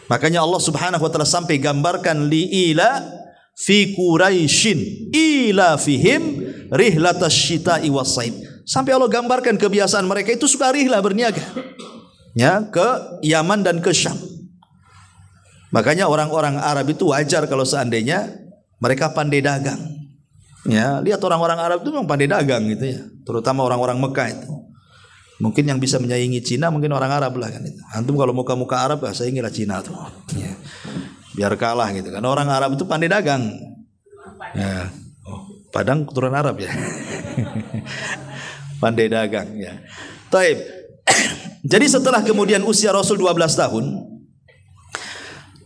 Makanya Allah Subhanahu wa taala sampai gambarkan liila fi Quraisyin ila fihim rihlatas syita'i was-saif. Sampai Allah gambarkan kebiasaan mereka itu suka rihlah berniaga. Ya, ke Yaman dan ke Syam. Makanya orang-orang Arab itu wajar kalau seandainya mereka pandai dagang. Ya, lihat orang-orang Arab itu memang pandai dagang gitu ya, terutama orang-orang Mekah itu. Mungkin yang bisa menyaingi Cina mungkin orang Arab lah kan itu. Antum kalau muka-muka Arab ya saingilah Cina tuh. Ya. Biar kalah gitu kan. Orang Arab itu pandai dagang. Ya. Oh, Padang keturunan Arab ya. Pandai dagang ya. Taib. Jadi setelah kemudian usia Rasul 12 tahun,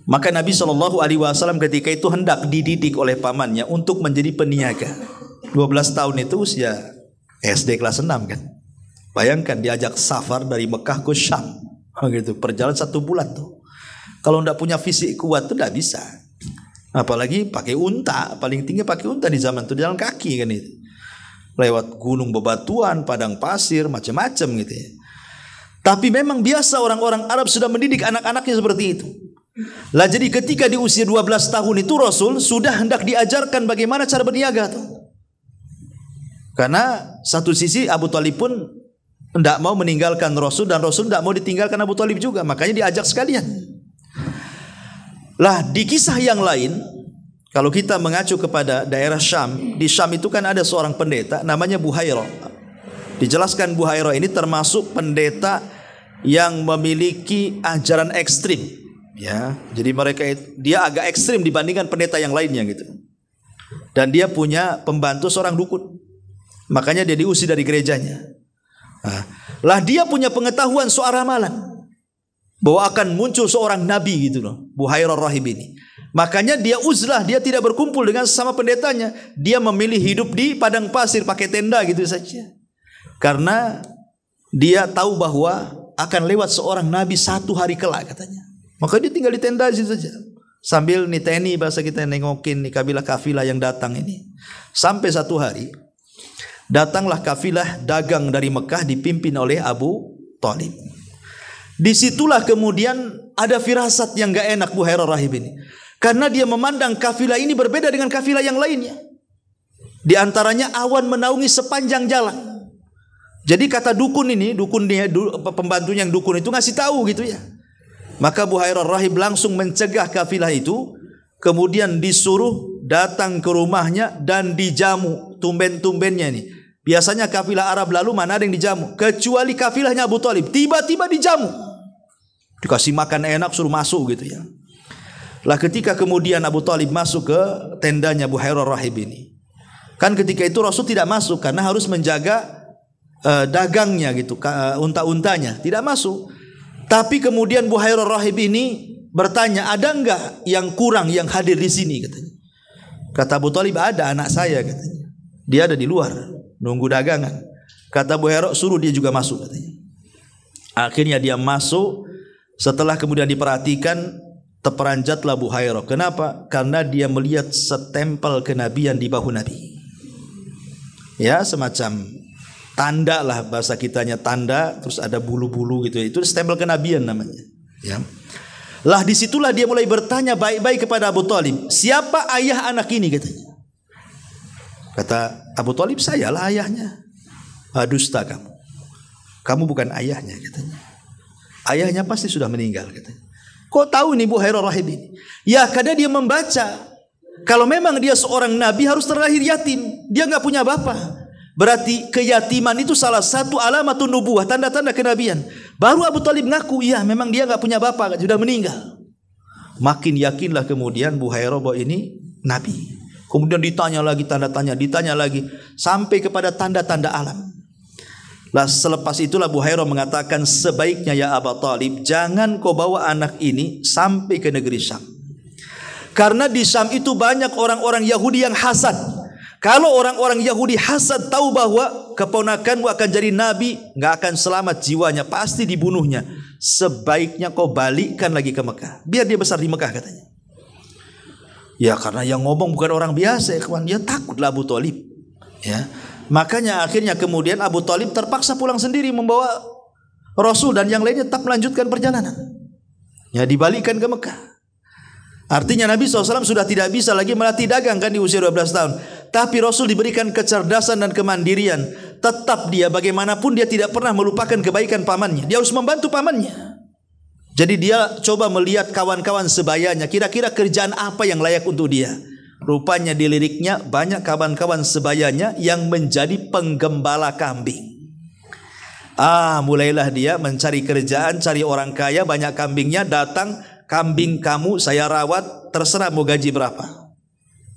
maka Nabi SAW ketika itu hendak dididik oleh pamannya untuk menjadi peniaga. 12 tahun itu usia SD kelas 6 kan. Bayangkan diajak safar dari Mekah ke Syam. Gitu, perjalanan 1 bulan tuh. Kalau tidak punya fisik kuat tuh tidak bisa. Apalagi pakai unta, paling tinggi pakai unta di zaman itu, jalan kaki kan itu. Lewat gunung bebatuan, padang pasir, macam-macam gitu ya. Tapi memang biasa orang-orang Arab sudah mendidik anak-anaknya seperti itu. Lah jadi ketika di usia 12 tahun itu Rasul sudah hendak diajarkan bagaimana cara berniaga tuh. Karena satu sisi Abu Thalib pun tidak mau meninggalkan Rasul dan Rasul tidak mau ditinggalkan Abu Thalib juga, makanya diajak sekalian. Lah di kisah yang lain, kalau kita mengacu kepada daerah Syam, di Syam itu kan ada seorang pendeta namanya Buhairah. Dijelaskan Buhairah ini termasuk pendeta yang memiliki ajaran ekstrim, ya. Jadi dia agak ekstrim dibandingkan pendeta yang lainnya gitu. Dan dia punya pembantu seorang dukun, makanya dia diusir dari gerejanya. Lah dia punya pengetahuan soal ramalan bahwa akan muncul seorang nabi gitu loh, Buhairah Rahib ini. Makanya dia uzlah, dia tidak berkumpul dengan sesama pendetanya. Dia memilih hidup di padang pasir pakai tenda gitu saja. Karena dia tahu bahwa akan lewat seorang nabi 1 hari kelak katanya. Maka dia tinggal di tenda saja. Sambil niteni, bahasa kita nengokin nih kafilah yang datang ini. Sampai 1 hari datanglah kafilah dagang dari Mekah dipimpin oleh Abu Thalib. Disitulah kemudian ada firasat yang gak enak Buhairah Rahib ini. Karena dia memandang kafilah ini berbeda dengan kafilah yang lainnya. Di antaranya awan menaungi sepanjang jalan. Jadi kata dukun ini, pembantunya yang dukun itu ngasih tahu gitu ya. Maka Buhairah Rahib langsung mencegah kafilah itu, kemudian disuruh datang ke rumahnya dan dijamu tumben-tumbennya nih. Biasanya kafilah Arab lalu mana ada yang dijamu, kecuali kafilahnya Abu Thalib tiba-tiba dijamu. Dikasih makan enak, suruh masuk gitu ya. Lah ketika kemudian Abu Thalib masuk ke tendanya Buhairah Rahib ini, kan ketika itu Rasul tidak masuk karena harus menjaga dagangnya gitu, unta-untanya tidak masuk. Tapi kemudian Buhairah Rahib ini bertanya, ada enggak yang kurang yang hadir di sini katanya. Kata Abu Thalib, ada anak saya katanya. Dia ada di luar nunggu dagangan. Kata Buhairah, suruh dia juga masuk katanya. Akhirnya dia masuk. Setelah kemudian diperhatikan, terperanjatlah Buhairah. Kenapa? Karena dia melihat setempel kenabian di bahu Nabi. Ya, semacam tanda lah, bahasa kitanya tanda, terus ada bulu-bulu gitu. Itu stempel kenabian namanya. Ya. Lah disitulah dia mulai bertanya baik-baik kepada Abu Thalib, siapa ayah anak ini katanya. Kata Abu Thalib, sayalah ayahnya. Dusta kamu. Kamu bukan ayahnya katanya. Ayahnya pasti sudah meninggal katanya. Kok tahu nih Buhairah Rahib ini? Ya karena dia membaca, kalau memang dia seorang nabi harus terlahir yatim. Dia nggak punya bapak. Berarti keyatiman itu salah satu alamatun nubuwah, tanda-tanda kenabian. Baru Abu Talib ngaku, iya memang dia nggak punya bapak, sudah meninggal. Makin yakinlah kemudian Buhairah bahwa ini nabi. Kemudian ditanya lagi tanda-tanya, ditanya lagi sampai kepada tanda-tanda alam. Lah selepas itulah Buhairah mengatakan, sebaiknya ya Abu Talib, jangan kau bawa anak ini sampai ke negeri Syam. Karena di Syam itu banyak orang-orang Yahudi yang hasad. Kalau orang-orang Yahudi hasad tahu bahwa keponakanmu akan jadi nabi, nggak akan selamat jiwanya, pasti dibunuhnya. Sebaiknya kau balikkan lagi ke Mekah, biar dia besar di Mekah katanya. Ya karena yang ngomong bukan orang biasa, ya kawan. Dia takutlah Abu Talib. Ya, makanya akhirnya kemudian Abu Talib terpaksa pulang sendiri membawa Rasul dan yang lainnya tetap melanjutkan perjalanan. Ya, dibalikkan ke Mekah. Artinya Nabi SAW sudah tidak bisa lagi melatih dagang kan di usia 12 tahun. Tapi Rasul diberikan kecerdasan dan kemandirian. Tetap dia bagaimanapun dia tidak pernah melupakan kebaikan pamannya. Dia harus membantu pamannya. Jadi dia coba melihat kawan-kawan sebayanya. Kira-kira kerjaan apa yang layak untuk dia. Rupanya di liriknya banyak kawan-kawan sebayanya yang menjadi penggembala kambing. Mulailah dia mencari kerjaan, cari orang kaya, banyak kambingnya, datang. Kambing kamu saya rawat, terserah mau gaji berapa.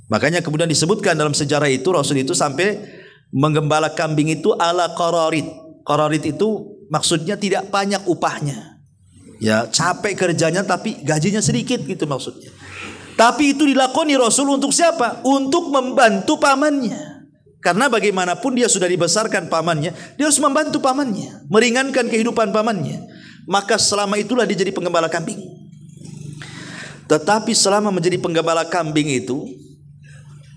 Makanya kemudian disebutkan dalam sejarah itu Rasul itu sampai menggembala kambing itu ala qararit. Qararit itu maksudnya tidak banyak upahnya. Ya, capek kerjanya tapi gajinya sedikit gitu maksudnya. Tapi itu dilakoni Rasul untuk siapa? Untuk membantu pamannya. Karena bagaimanapun dia sudah dibesarkan pamannya, dia harus membantu pamannya, meringankan kehidupan pamannya. Maka selama itulah dia jadi penggembala kambing. Tetapi selama menjadi penggembala kambing itu,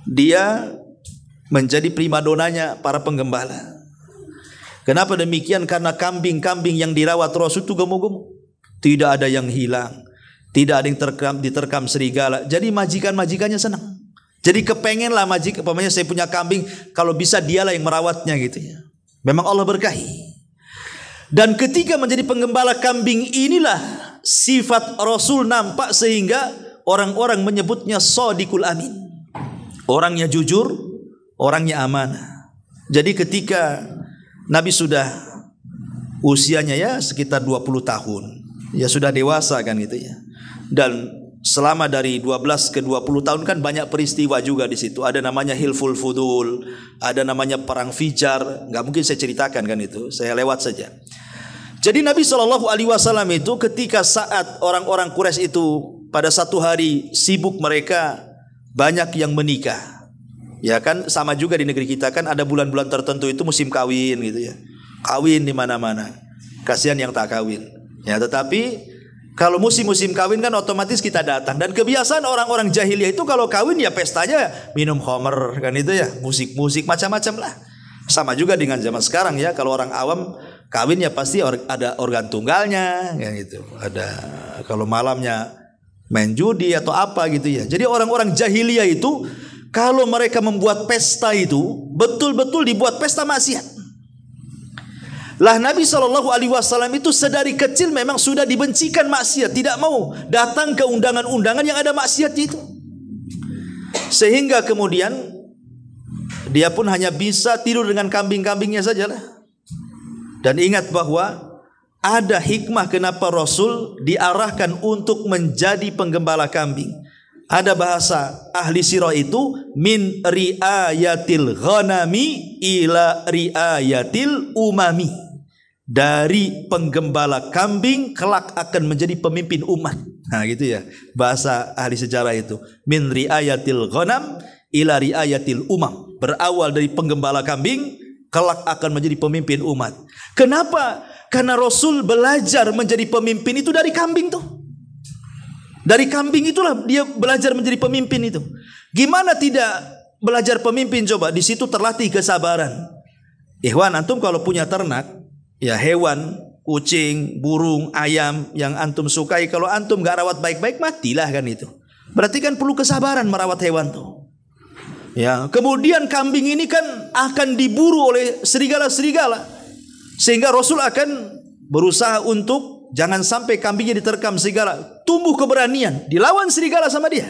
dia menjadi primadonanya para penggembala. Kenapa demikian? Karena kambing-kambing yang dirawat Rasul itu gemuk-gemuk, tidak ada yang hilang, tidak ada yang diterkam serigala. Jadi majikan-majikannya senang. Jadi kepengenlah majikan, umpamanya saya punya kambing, kalau bisa dialah yang merawatnya gitu ya. Memang Allah berkahi. Dan ketika menjadi penggembala kambing inilah sifat Rasul nampak sehingga orang-orang menyebutnya Shadiqul Amin. Orangnya jujur, orangnya amanah. Jadi ketika Nabi sudah usianya ya sekitar 20 tahun, ya sudah dewasa kan gitu ya. Dan selama dari 12 ke 20 tahun kan banyak peristiwa juga di situ. Ada namanya Hilful Fudul, ada namanya perang Fijar. Nggak mungkin saya ceritakan kan itu, saya lewat saja. Jadi Nabi SAW itu ketika saat orang-orang Quraisy itu pada satu hari sibuk mereka banyak yang menikah. Ya kan sama juga di negeri kita kan ada bulan-bulan tertentu itu musim kawin gitu ya. Kawin di mana-mana. Kasihan yang tak kawin. Ya tetapi kalau musim-musim kawin kan otomatis kita datang. Dan kebiasaan orang-orang jahiliyah itu kalau kawin ya pestanya minum khamr kan itu ya. Musik-musik macam-macam lah. Sama juga dengan zaman sekarang ya. Kalau orang awam kawin ya pasti ada organ tunggalnya ya gitu. Ada kalau malamnya main judi atau apa gitu ya. Jadi orang-orang jahiliyah itu kalau mereka membuat pesta itu betul-betul dibuat pesta maksiat. Lah Nabi SAW itu sedari kecil memang sudah dibencikan maksiat, tidak mau datang ke undangan-undangan yang ada maksiat itu. Sehingga kemudian dia pun hanya bisa tidur dengan kambing-kambingnya sajalah. Dan ingat bahwa ada hikmah kenapa Rasul diarahkan untuk menjadi penggembala kambing. Ada bahasa ahli sirah itu min riayatil ghanami ila riayatil umami. Dari penggembala kambing kelak akan menjadi pemimpin umat. Nah gitu ya bahasa ahli sejarah itu. Min riayatil ghanam ila riayatil umam. Berawal dari penggembala kambing kelak akan menjadi pemimpin umat. Kenapa? Karena Rasul belajar menjadi pemimpin itu dari kambing tuh. Dari kambing itulah dia belajar menjadi pemimpin itu. Gimana tidak belajar pemimpin coba? Di situ terlatih kesabaran. Ikhwan, antum kalau punya ternak, ya hewan, kucing, burung, ayam yang antum sukai, kalau antum gak rawat baik-baik matilah kan itu. Berarti kan perlu kesabaran merawat hewan tuh. Ya, kemudian kambing ini kan akan diburu oleh serigala-serigala. Sehingga Rasul akan berusaha untuk jangan sampai kambingnya diterkam serigala. Tumbuh keberanian, dilawan serigala sama dia.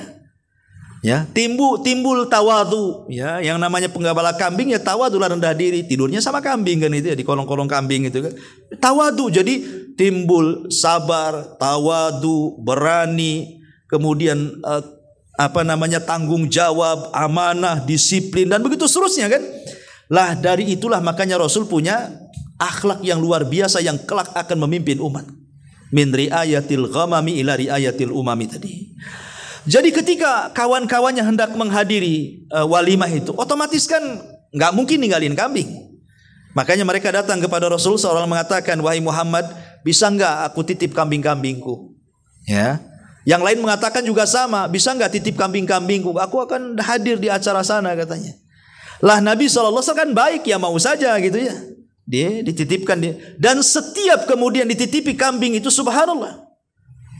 Ya, timbul tawadu, ya, yang namanya penggembala kambing ya tawadu lah, rendah diri, tidurnya sama kambing kan itu ya, di kolong-kolong kambing itu kan. Tawadu, jadi timbul sabar, tawadu, berani, kemudian tanggung jawab, amanah, disiplin dan begitu seterusnya kan. Lah dari itulah makanya Rasul punya akhlak yang luar biasa yang kelak akan memimpin umat. Min riayatil ghamami ila riayatil umami tadi. Jadi ketika kawan-kawannya hendak menghadiri walimah itu, otomatis kan nggak mungkin ninggalin kambing. Makanya mereka datang kepada Rasul seorang mengatakan, wahai Muhammad, bisa nggak aku titip kambing-kambingku? Ya. Yang lain mengatakan juga sama, bisa nggak titip kambing-kambingku? Aku akan hadir di acara sana katanya. Lah Nabi SAW kan baik ya, mau saja gitu ya. Dia dititipkan dia. Dan setiap kemudian dititipi kambing itu subhanallah.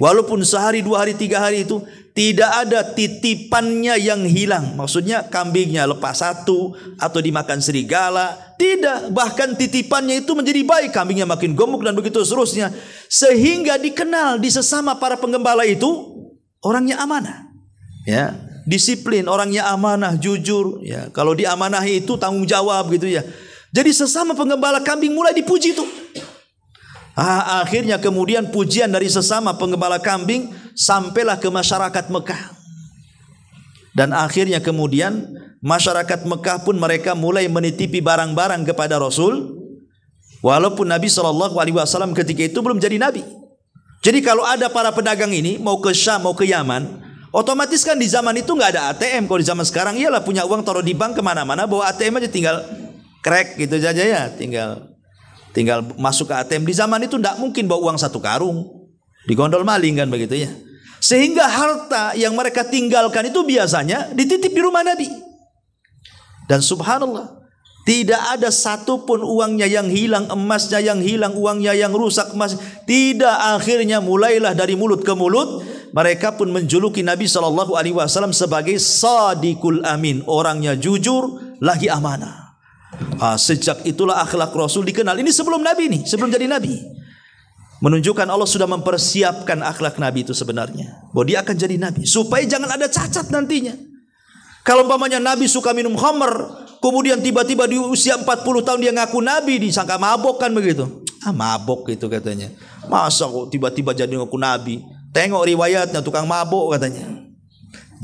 Walaupun sehari, 2 hari, 3 hari itu tidak ada titipannya yang hilang. Maksudnya kambingnya lepas satu atau dimakan serigala. Tidak, bahkan titipannya itu menjadi baik. Kambingnya makin gemuk dan begitu seterusnya. Sehingga dikenal di sesama para penggembala itu orangnya amanah. Ya, disiplin, orangnya amanah, jujur. Ya, kalau diamanahi itu tanggung jawab gitu ya. Jadi sesama penggembala kambing mulai dipuji itu. Akhirnya kemudian pujian dari sesama penggembala kambing sampailah ke masyarakat Mekah. Dan akhirnya kemudian masyarakat Mekah pun mereka mulai menitipi barang-barang kepada Rasul. Walaupun Nabi SAW ketika itu belum jadi Nabi. Jadi kalau ada para pedagang ini mau ke Syam, mau ke Yaman, otomatis kan di zaman itu nggak ada ATM. Kalau di zaman sekarang iyalah punya uang taruh di bank kemana-mana, bawa ATM aja tinggal crack gitu saja ya, tinggal masuk ke ATM. Di zaman itu tidak mungkin bawa uang 1 karung, digondol maling kan begitu ya. Sehingga harta yang mereka tinggalkan itu biasanya dititip di rumah Nabi. Dan subhanallah, tidak ada satupun uangnya yang hilang, emasnya yang hilang, uangnya yang rusak, emas tidak. Akhirnya mulailah dari mulut ke mulut mereka pun menjuluki Nabi SAW sebagai Sadiqul Amin, orangnya jujur lagi amanah. Sejak itulah akhlak Rasul dikenal. Ini sebelum Nabi nih, sebelum jadi Nabi. Menunjukkan Allah sudah mempersiapkan akhlak Nabi itu sebenarnya, bahwa dia akan jadi Nabi supaya jangan ada cacat nantinya. Kalau umpamanya Nabi suka minum khamr, kemudian tiba-tiba di usia 40 tahun dia ngaku Nabi, disangka mabok kan begitu. Mabok gitu katanya. Masa kok tiba-tiba jadi ngaku Nabi? Tengok riwayatnya, tukang mabok katanya.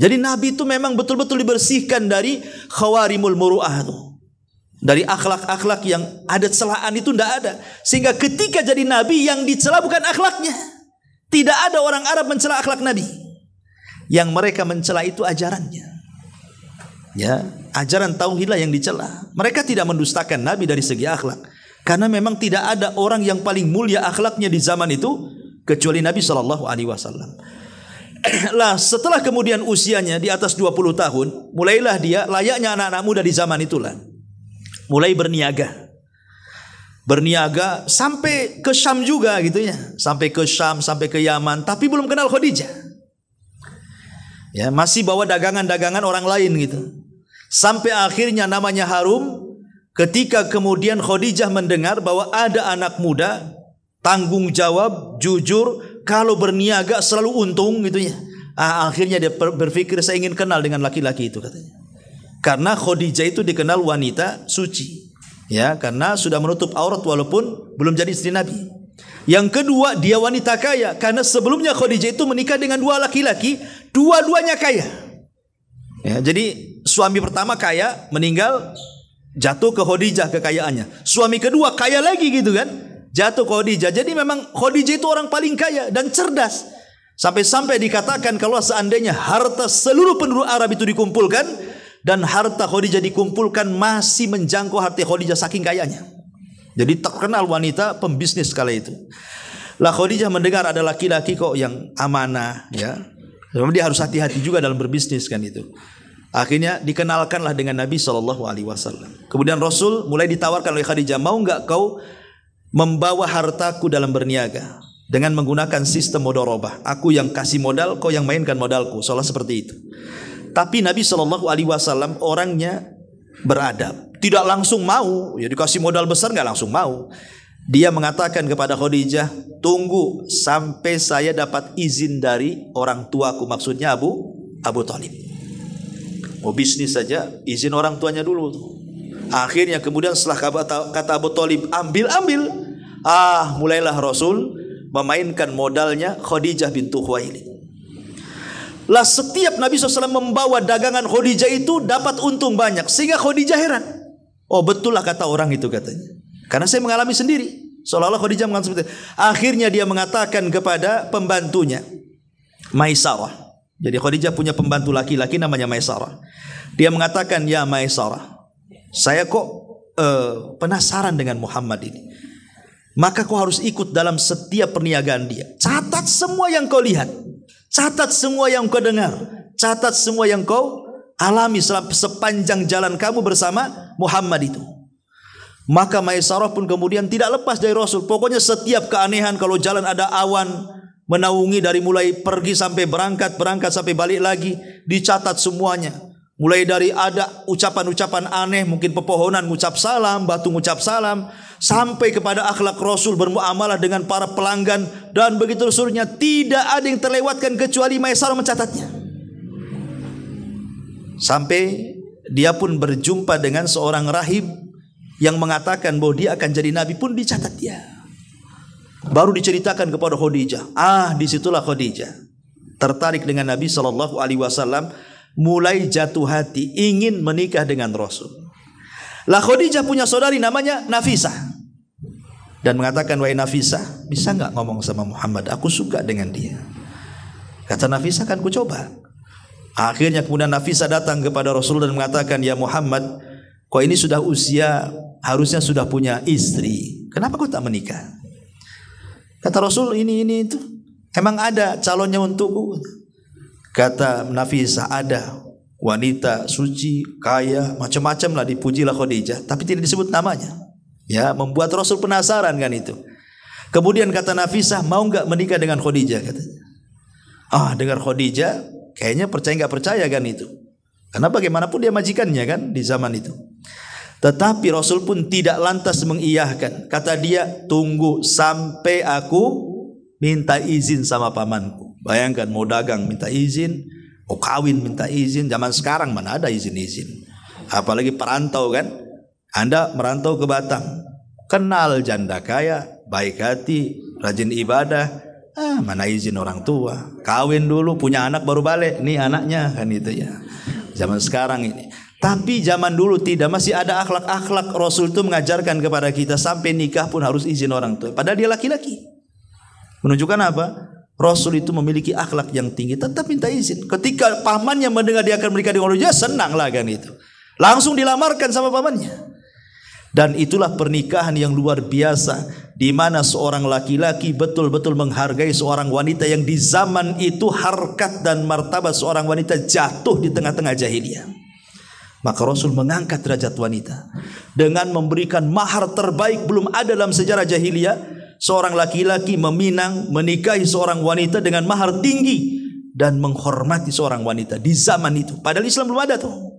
Jadi Nabi itu memang betul-betul dibersihkan dari khawarimul muru'ah itu. Dari akhlak-akhlak yang ada celaan itu tidak ada. Sehingga ketika jadi Nabi yang dicela bukan akhlaknya. Tidak ada orang Arab mencela akhlak Nabi. Yang mereka mencela itu ajarannya. Ya, ajaran tauhidlah yang dicela. Mereka tidak mendustakan Nabi dari segi akhlak. Karena memang tidak ada orang yang paling mulia akhlaknya di zaman itu kecuali Nabi SAW. Lah setelah kemudian usianya di atas 20 tahun, mulailah dia layaknya anak-anak muda di zaman itulah. Mulai berniaga sampai ke Syam juga gitu ya, sampai ke Syam, sampai ke Yaman, tapi belum kenal Khadijah. Ya, masih bawa dagangan-dagangan orang lain gitu. Sampai akhirnya namanya harum ketika kemudian Khadijah mendengar bahwa ada anak muda tanggung jawab, jujur, kalau berniaga selalu untung gitu ya. Akhirnya dia berpikir, saya ingin kenal dengan laki-laki itu katanya. Karena Khadijah itu dikenal wanita suci, ya, karena sudah menutup aurat walaupun belum jadi istri Nabi. Yang kedua, dia wanita kaya, karena sebelumnya Khadijah itu menikah dengan 2 laki-laki, dua-duanya kaya. Ya, jadi suami pertama kaya, meninggal, jatuh ke Khadijah kekayaannya. Suami kedua kaya lagi gitu kan, jatuh ke Khadijah. Jadi memang Khadijah itu orang paling kaya dan cerdas. Sampai-sampai dikatakan kalau seandainya harta seluruh penduduk Arab itu dikumpulkan dan harta Khadijah dikumpulkan masih menjangkau harta Khadijah saking kayanya. Jadi terkenal wanita pembisnis kala itu. Lah Khadijah mendengar ada laki-laki kok yang amanah ya. Dia harus hati-hati juga dalam berbisnis kan itu. Akhirnya dikenalkanlah dengan Nabi SAW. Kemudian Rasul mulai ditawarkan oleh Khadijah, mau enggak kau membawa hartaku dalam berniaga dengan menggunakan sistem mudharabah. Aku yang kasih modal, kau yang mainkan modalku. Seolah seperti itu. Tapi Nabi SAW orangnya beradab, tidak langsung mau. Ya dikasih modal besar nggak langsung mau. Dia mengatakan kepada Khadijah, tunggu sampai saya dapat izin dari orang tuaku, maksudnya Abu Thalib. Mau bisnis saja izin orang tuanya dulu. Akhirnya kemudian setelah kata Abu Thalib ambil, mulailah Rasul memainkan modalnya Khadijah bintu Khuwailid. Lah setiap Nabi SAW membawa dagangan Khadijah itu dapat untung banyak, sehingga Khadijah heran. Oh betul lah kata orang itu katanya. Karena saya mengalami sendiri. Seolah-olah Khadijah mengatakan seperti itu. Akhirnya dia mengatakan kepada pembantunya Maisarah. Jadi Khadijah punya pembantu laki-laki namanya Maisarah. Dia mengatakan, ya Maisarah, saya kok penasaran dengan Muhammad ini. Maka kau harus ikut dalam setiap perniagaan dia. Catat semua yang kau lihat, catat semua yang kau dengar, catat semua yang kau alami sepanjang jalan kamu bersama Muhammad itu. Maka Maisarah pun kemudian tidak lepas dari Rasul. Pokoknya setiap keanehan, kalau jalan ada awan menaungi dari mulai pergi sampai berangkat sampai balik lagi, dicatat semuanya. Mulai dari ada ucapan-ucapan aneh, mungkin pepohonan ngucap salam, batu ngucap salam, sampai kepada akhlak Rasul bermuamalah dengan para pelanggan, dan begitu seterusnya. Tidak ada yang terlewatkan kecuali Maisarah mencatatnya. Sampai dia pun berjumpa dengan seorang rahib yang mengatakan bahwa dia akan jadi nabi, pun dicatat dia. Baru diceritakan kepada Khadijah. Disitulah Khadijah tertarik dengan Nabi SAW, mulai jatuh hati ingin menikah dengan Rasul. Lah Khadijah punya saudari namanya Nafisah, dan mengatakan, wahai Nafisah, bisa nggak ngomong sama Muhammad? Aku suka dengan dia. Kata Nafisah, kan ku coba. Akhirnya kemudian Nafisah datang kepada Rasul dan mengatakan, ya Muhammad, kau ini sudah usia, harusnya sudah punya istri. Kenapa kau tak menikah? Kata Rasul, ini itu. Emang ada calonnya untukku? Kata Nafisah, ada wanita suci, kaya, macam-macam lah, dipujilah Khadijah, tapi tidak disebut namanya. Ya, membuat Rasul penasaran kan itu. Kemudian kata Nafisah, mau nggak menikah dengan Khadijah katanya. Dengar Khadijah, kayaknya percaya nggak percaya kan itu. Karena bagaimanapun dia majikannya kan di zaman itu. Tetapi Rasul pun tidak lantas mengiyahkan. Kata dia, tunggu sampai aku minta izin sama pamanku. Bayangkan, mau dagang minta izin, mau kawin minta izin. Zaman sekarang mana ada izin-izin. Apalagi perantau kan. Anda merantau ke Batam, kenal janda kaya, baik hati, rajin ibadah, mana izin orang tua. Kawin dulu, punya anak baru balik, nih anaknya kan itu ya. Zaman sekarang ini. Tapi zaman dulu tidak, masih ada akhlak-akhlak. Rasul itu mengajarkan kepada kita sampai nikah pun harus izin orang tua. Padahal dia laki-laki. Menunjukkan apa? Rasul itu memiliki akhlak yang tinggi, tetap minta izin. Ketika pamannya mendengar dia akan menikah dengan Khadijah, senang lah kan itu. Langsung dilamarkan sama pamannya. Dan itulah pernikahan yang luar biasa, di mana seorang laki-laki betul-betul menghargai seorang wanita yang di zaman itu harkat dan martabat seorang wanita jatuh di tengah-tengah jahiliyah. Maka Rasul mengangkat derajat wanita dengan memberikan mahar terbaik. Belum ada dalam sejarah jahiliyah seorang laki-laki menikahi seorang wanita dengan mahar tinggi dan menghormati seorang wanita di zaman itu. Padahal Islam belum ada tuh.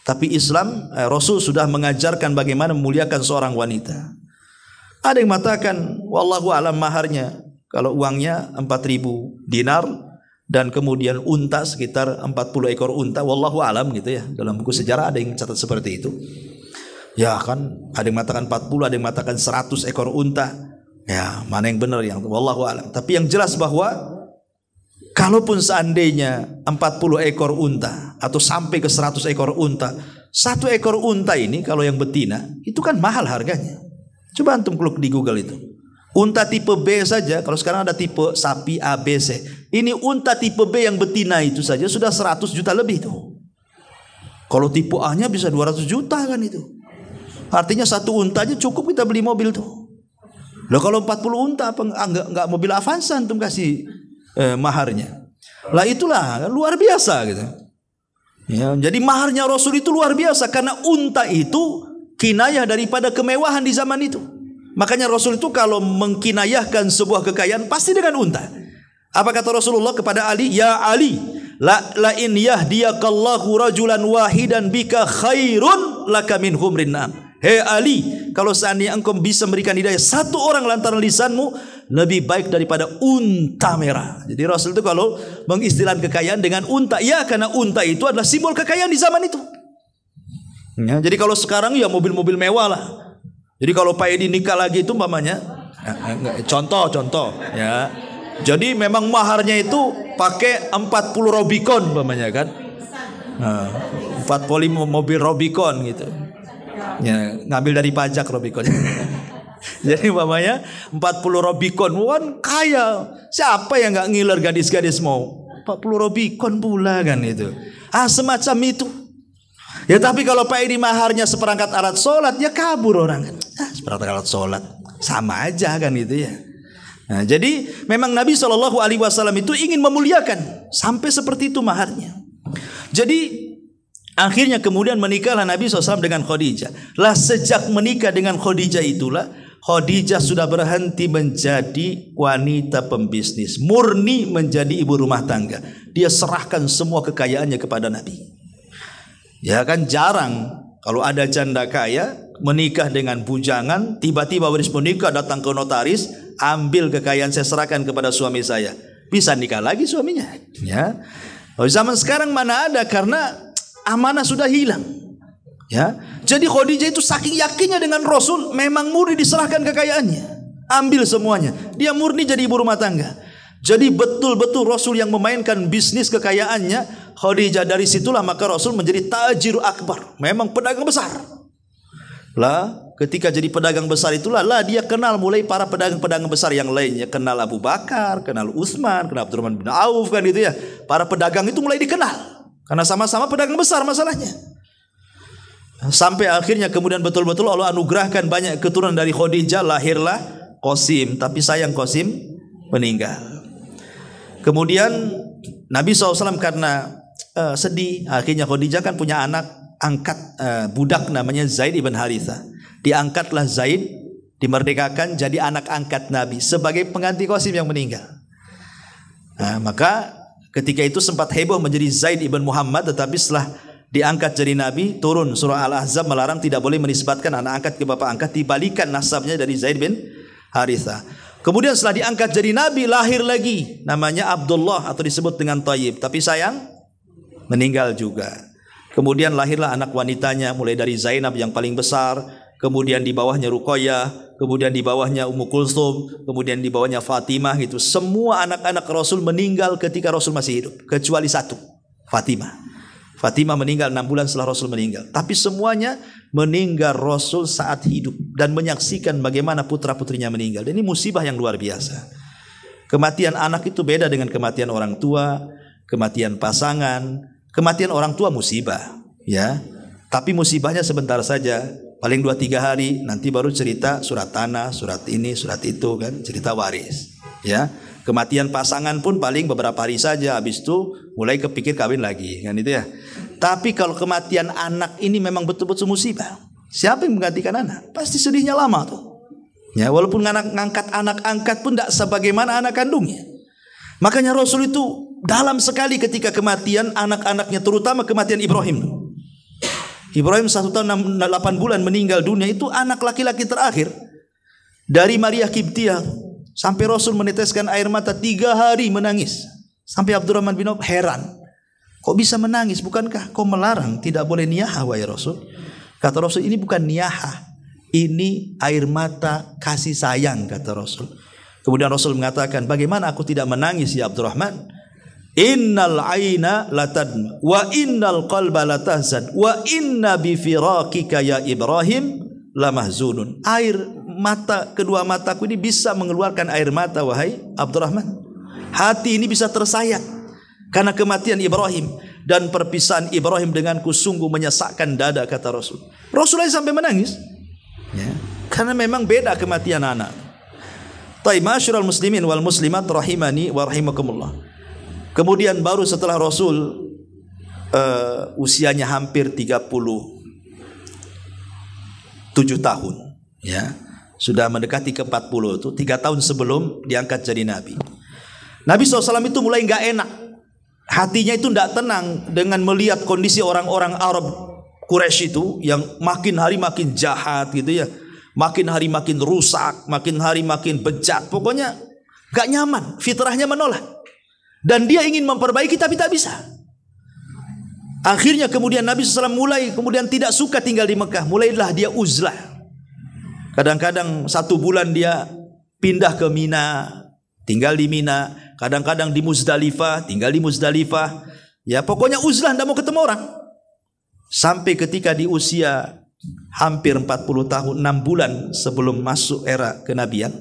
Tapi Islam, Rasul sudah mengajarkan bagaimana memuliakan seorang wanita. Ada yang mengatakan, wallahu alam maharnya, kalau uangnya 4.000 dinar dan kemudian unta sekitar 40 ekor unta, wallahu alam gitu ya. Dalam buku sejarah ada yang catat seperti itu. Ya kan, ada yang mengatakan 40, ada yang mengatakan 100 ekor unta. Ya, mana yang benar yang wallahu alam. Tapi yang jelas bahwa kalaupun seandainya 40 ekor unta atau sampai ke 100 ekor unta, satu ekor unta ini kalau yang betina itu kan mahal harganya. Coba antum klik di Google itu. Unta tipe B saja, kalau sekarang ada tipe sapi A, B, C. Ini unta tipe B yang betina itu saja sudah 100 juta lebih tuh. Kalau tipe A-nya bisa 200 juta kan itu. Artinya satu untanya cukup kita beli mobil tuh. Loh kalau 40 unta apa enggak mobil Avanza antum kasih maharnya. Lah itulah luar biasa gitu. Ya, jadi maharnya Rasul itu luar biasa karena unta itu kinayah daripada kemewahan di zaman itu. Makanya Rasul itu kalau mengkinayahkan sebuah kekayaan pasti dengan unta. Apa kata Rasulullah kepada Ali? Ya Ali, la in yahdiyakallahu rajulan wahidan bika khairun laka min humrin na'am. Hei Ali, kalau seandainya engkau bisa memberikan hidayah satu orang lantaran lisanmu, lebih baik daripada unta merah. Jadi Rasul itu kalau mengistilahkan kekayaan dengan unta, ya karena unta itu adalah simbol kekayaan di zaman itu. Ya, jadi kalau sekarang ya mobil-mobil mewah lah. Jadi kalau Pak Edi nikah lagi itu umpamanya, contoh ya. Jadi memang maharnya itu pakai 40 Rubicon umpamanya kan. 40 mobil Rubicon gitu. Ya, ngambil dari pajak Rubicon. Jadi umpamanya 40 Rubicon, kan kaya. Siapa yang nggak ngiler gadis-gadis mau 40 Rubicon pula kan itu. Semacam itu. Ya tapi kalau Pak Edi maharnya seperangkat alat sholat, ya kabur orang kan. Seperangkat alat sholat sama aja kan itu ya. Nah, jadi memang Nabi SAW itu ingin memuliakan sampai seperti itu maharnya. Jadi akhirnya kemudian menikahlah Nabi SAW dengan Khadijah. Lah sejak menikah dengan Khadijah itulah Khadijah sudah berhenti menjadi wanita pembisnis, murni menjadi ibu rumah tangga. Dia serahkan semua kekayaannya kepada Nabi. Ya kan jarang kalau ada janda kaya menikah dengan bujangan, tiba-tiba habis menikah datang ke notaris, ambil kekayaan saya serahkan kepada suami saya. Bisa nikah lagi suaminya. Ya. Zaman sekarang mana ada, karena amanah sudah hilang. Ya. Jadi Khadijah itu saking yakinnya dengan Rasul, memang murni diserahkan kekayaannya. Ambil semuanya. Dia murni jadi ibu rumah tangga. Jadi betul-betul Rasul yang memainkan bisnis kekayaannya. Khadijah dari situlah maka Rasul menjadi tajir akbar. Memang pedagang besar. Lah ketika jadi pedagang besar itulah dia kenal mulai para pedagang-pedagang besar yang lainnya. Kenal Abu Bakar, kenal Utsman, kenal Abdurrahman bin Auf kan itu ya. Para pedagang itu mulai dikenal. Karena sama-sama pedagang besar masalahnya. Sampai akhirnya kemudian betul-betul Allah anugerahkan banyak keturunan dari Khadijah, lahirlah Qasim. Tapi sayang Qasim meninggal. Kemudian Nabi SAW karena sedih, akhirnya Khadijah kan punya anak angkat budak namanya Zaid ibn Harithah. Diangkatlah Zaid, dimerdekakan jadi anak angkat Nabi sebagai pengganti Qasim yang meninggal. Maka ketika itu sempat heboh menjadi Zaid ibn Muhammad, tetapi setelah diangkat jadi Nabi, turun surah Al-Ahzab melarang tidak boleh menisbatkan anak angkat ke bapak angkat, dibalikan nasabnya dari Zaid bin Harithah. Kemudian setelah diangkat jadi Nabi, lahir lagi namanya Abdullah atau disebut dengan Thayyib, tapi sayang meninggal juga. Kemudian lahirlah anak wanitanya, mulai dari Zainab yang paling besar, kemudian di bawahnya Ruqayyah, kemudian di bawahnya Ummu Kulsum, kemudian di bawahnya Fatimah gitu. Semua anak-anak Rasul meninggal ketika Rasul masih hidup, kecuali satu, Fatimah. Fatimah meninggal 6 bulan setelah Rasul meninggal. Tapi semuanya meninggal Rasul saat hidup dan menyaksikan bagaimana putra-putrinya meninggal. Dan ini musibah yang luar biasa. Kematian anak itu beda dengan kematian orang tua, kematian pasangan. Kematian orang tua musibah, ya. Tapi musibahnya sebentar saja, paling 2-3 hari, nanti baru cerita surat tanah, surat ini, surat itu kan, cerita waris, ya. Kematian pasangan pun paling beberapa hari saja, habis itu mulai kepikir kawin lagi, kan itu ya. Tapi kalau kematian anak ini memang betul-betul musibah. Siapa yang menggantikan anak? Pasti sedihnya lama tuh. Ya, walaupun ngangkat anak angkat pun tidak sebagaimana anak kandungnya. Makanya Rasul itu dalam sekali ketika kematian anak-anaknya, terutama kematian Ibrahim. Ibrahim 1 tahun 8 bulan meninggal dunia, itu anak laki-laki terakhir dari Maria Kiptiah. Sampai Rasul meneteskan air mata 3 hari menangis. Sampai Abdurrahman bin Auf heran, kok bisa menangis? Bukankah kau melarang tidak boleh niyahah wahai Rasul? Kata Rasul, ini bukan niyahah, ini air mata kasih sayang, kata Rasul. Kemudian Rasul mengatakan, bagaimana aku tidak menangis ya Abdurrahman? Innal aina latadma wa innal qalba latahzan wa inna bi firaqika ya Ibrahim lamahzunun. Air mata, kedua mataku ini bisa mengeluarkan air mata wahai Abdurrahman. Hati ini bisa tersayat karena kematian Ibrahim, dan perpisahan Ibrahim denganku sungguh menyesakkan dada, kata Rasul. Rasul sampai menangis, ya, karena memang beda kematian anak. Ma'asyiral muslimin wal muslimat rahimani wa rahimakumullah. Kemudian baru setelah Rasul usianya hampir 37 tahun, ya, sudah mendekati ke 40 itu 3 tahun sebelum diangkat jadi Nabi. Nabi SAW itu mulai nggak enak, hatinya itu tidak tenang dengan melihat kondisi orang-orang Arab Quraisy itu yang makin hari makin jahat gitu ya, makin hari makin rusak, makin hari makin bejat. Pokoknya gak nyaman, fitrahnya menolak. Dan dia ingin memperbaiki tapi tak bisa. Akhirnya kemudian Nabi SAW mulai kemudian tidak suka tinggal di Mekah. Mulailah dia uzlah. Kadang-kadang 1 bulan dia pindah ke Mina, tinggal di Mina. Kadang-kadang di Muzdalifah, tinggal di Muzdalifah. Ya pokoknya uzlah, tidak mau ketemu orang. Sampai ketika di usia hampir 40 tahun, 6 bulan sebelum masuk era kenabian,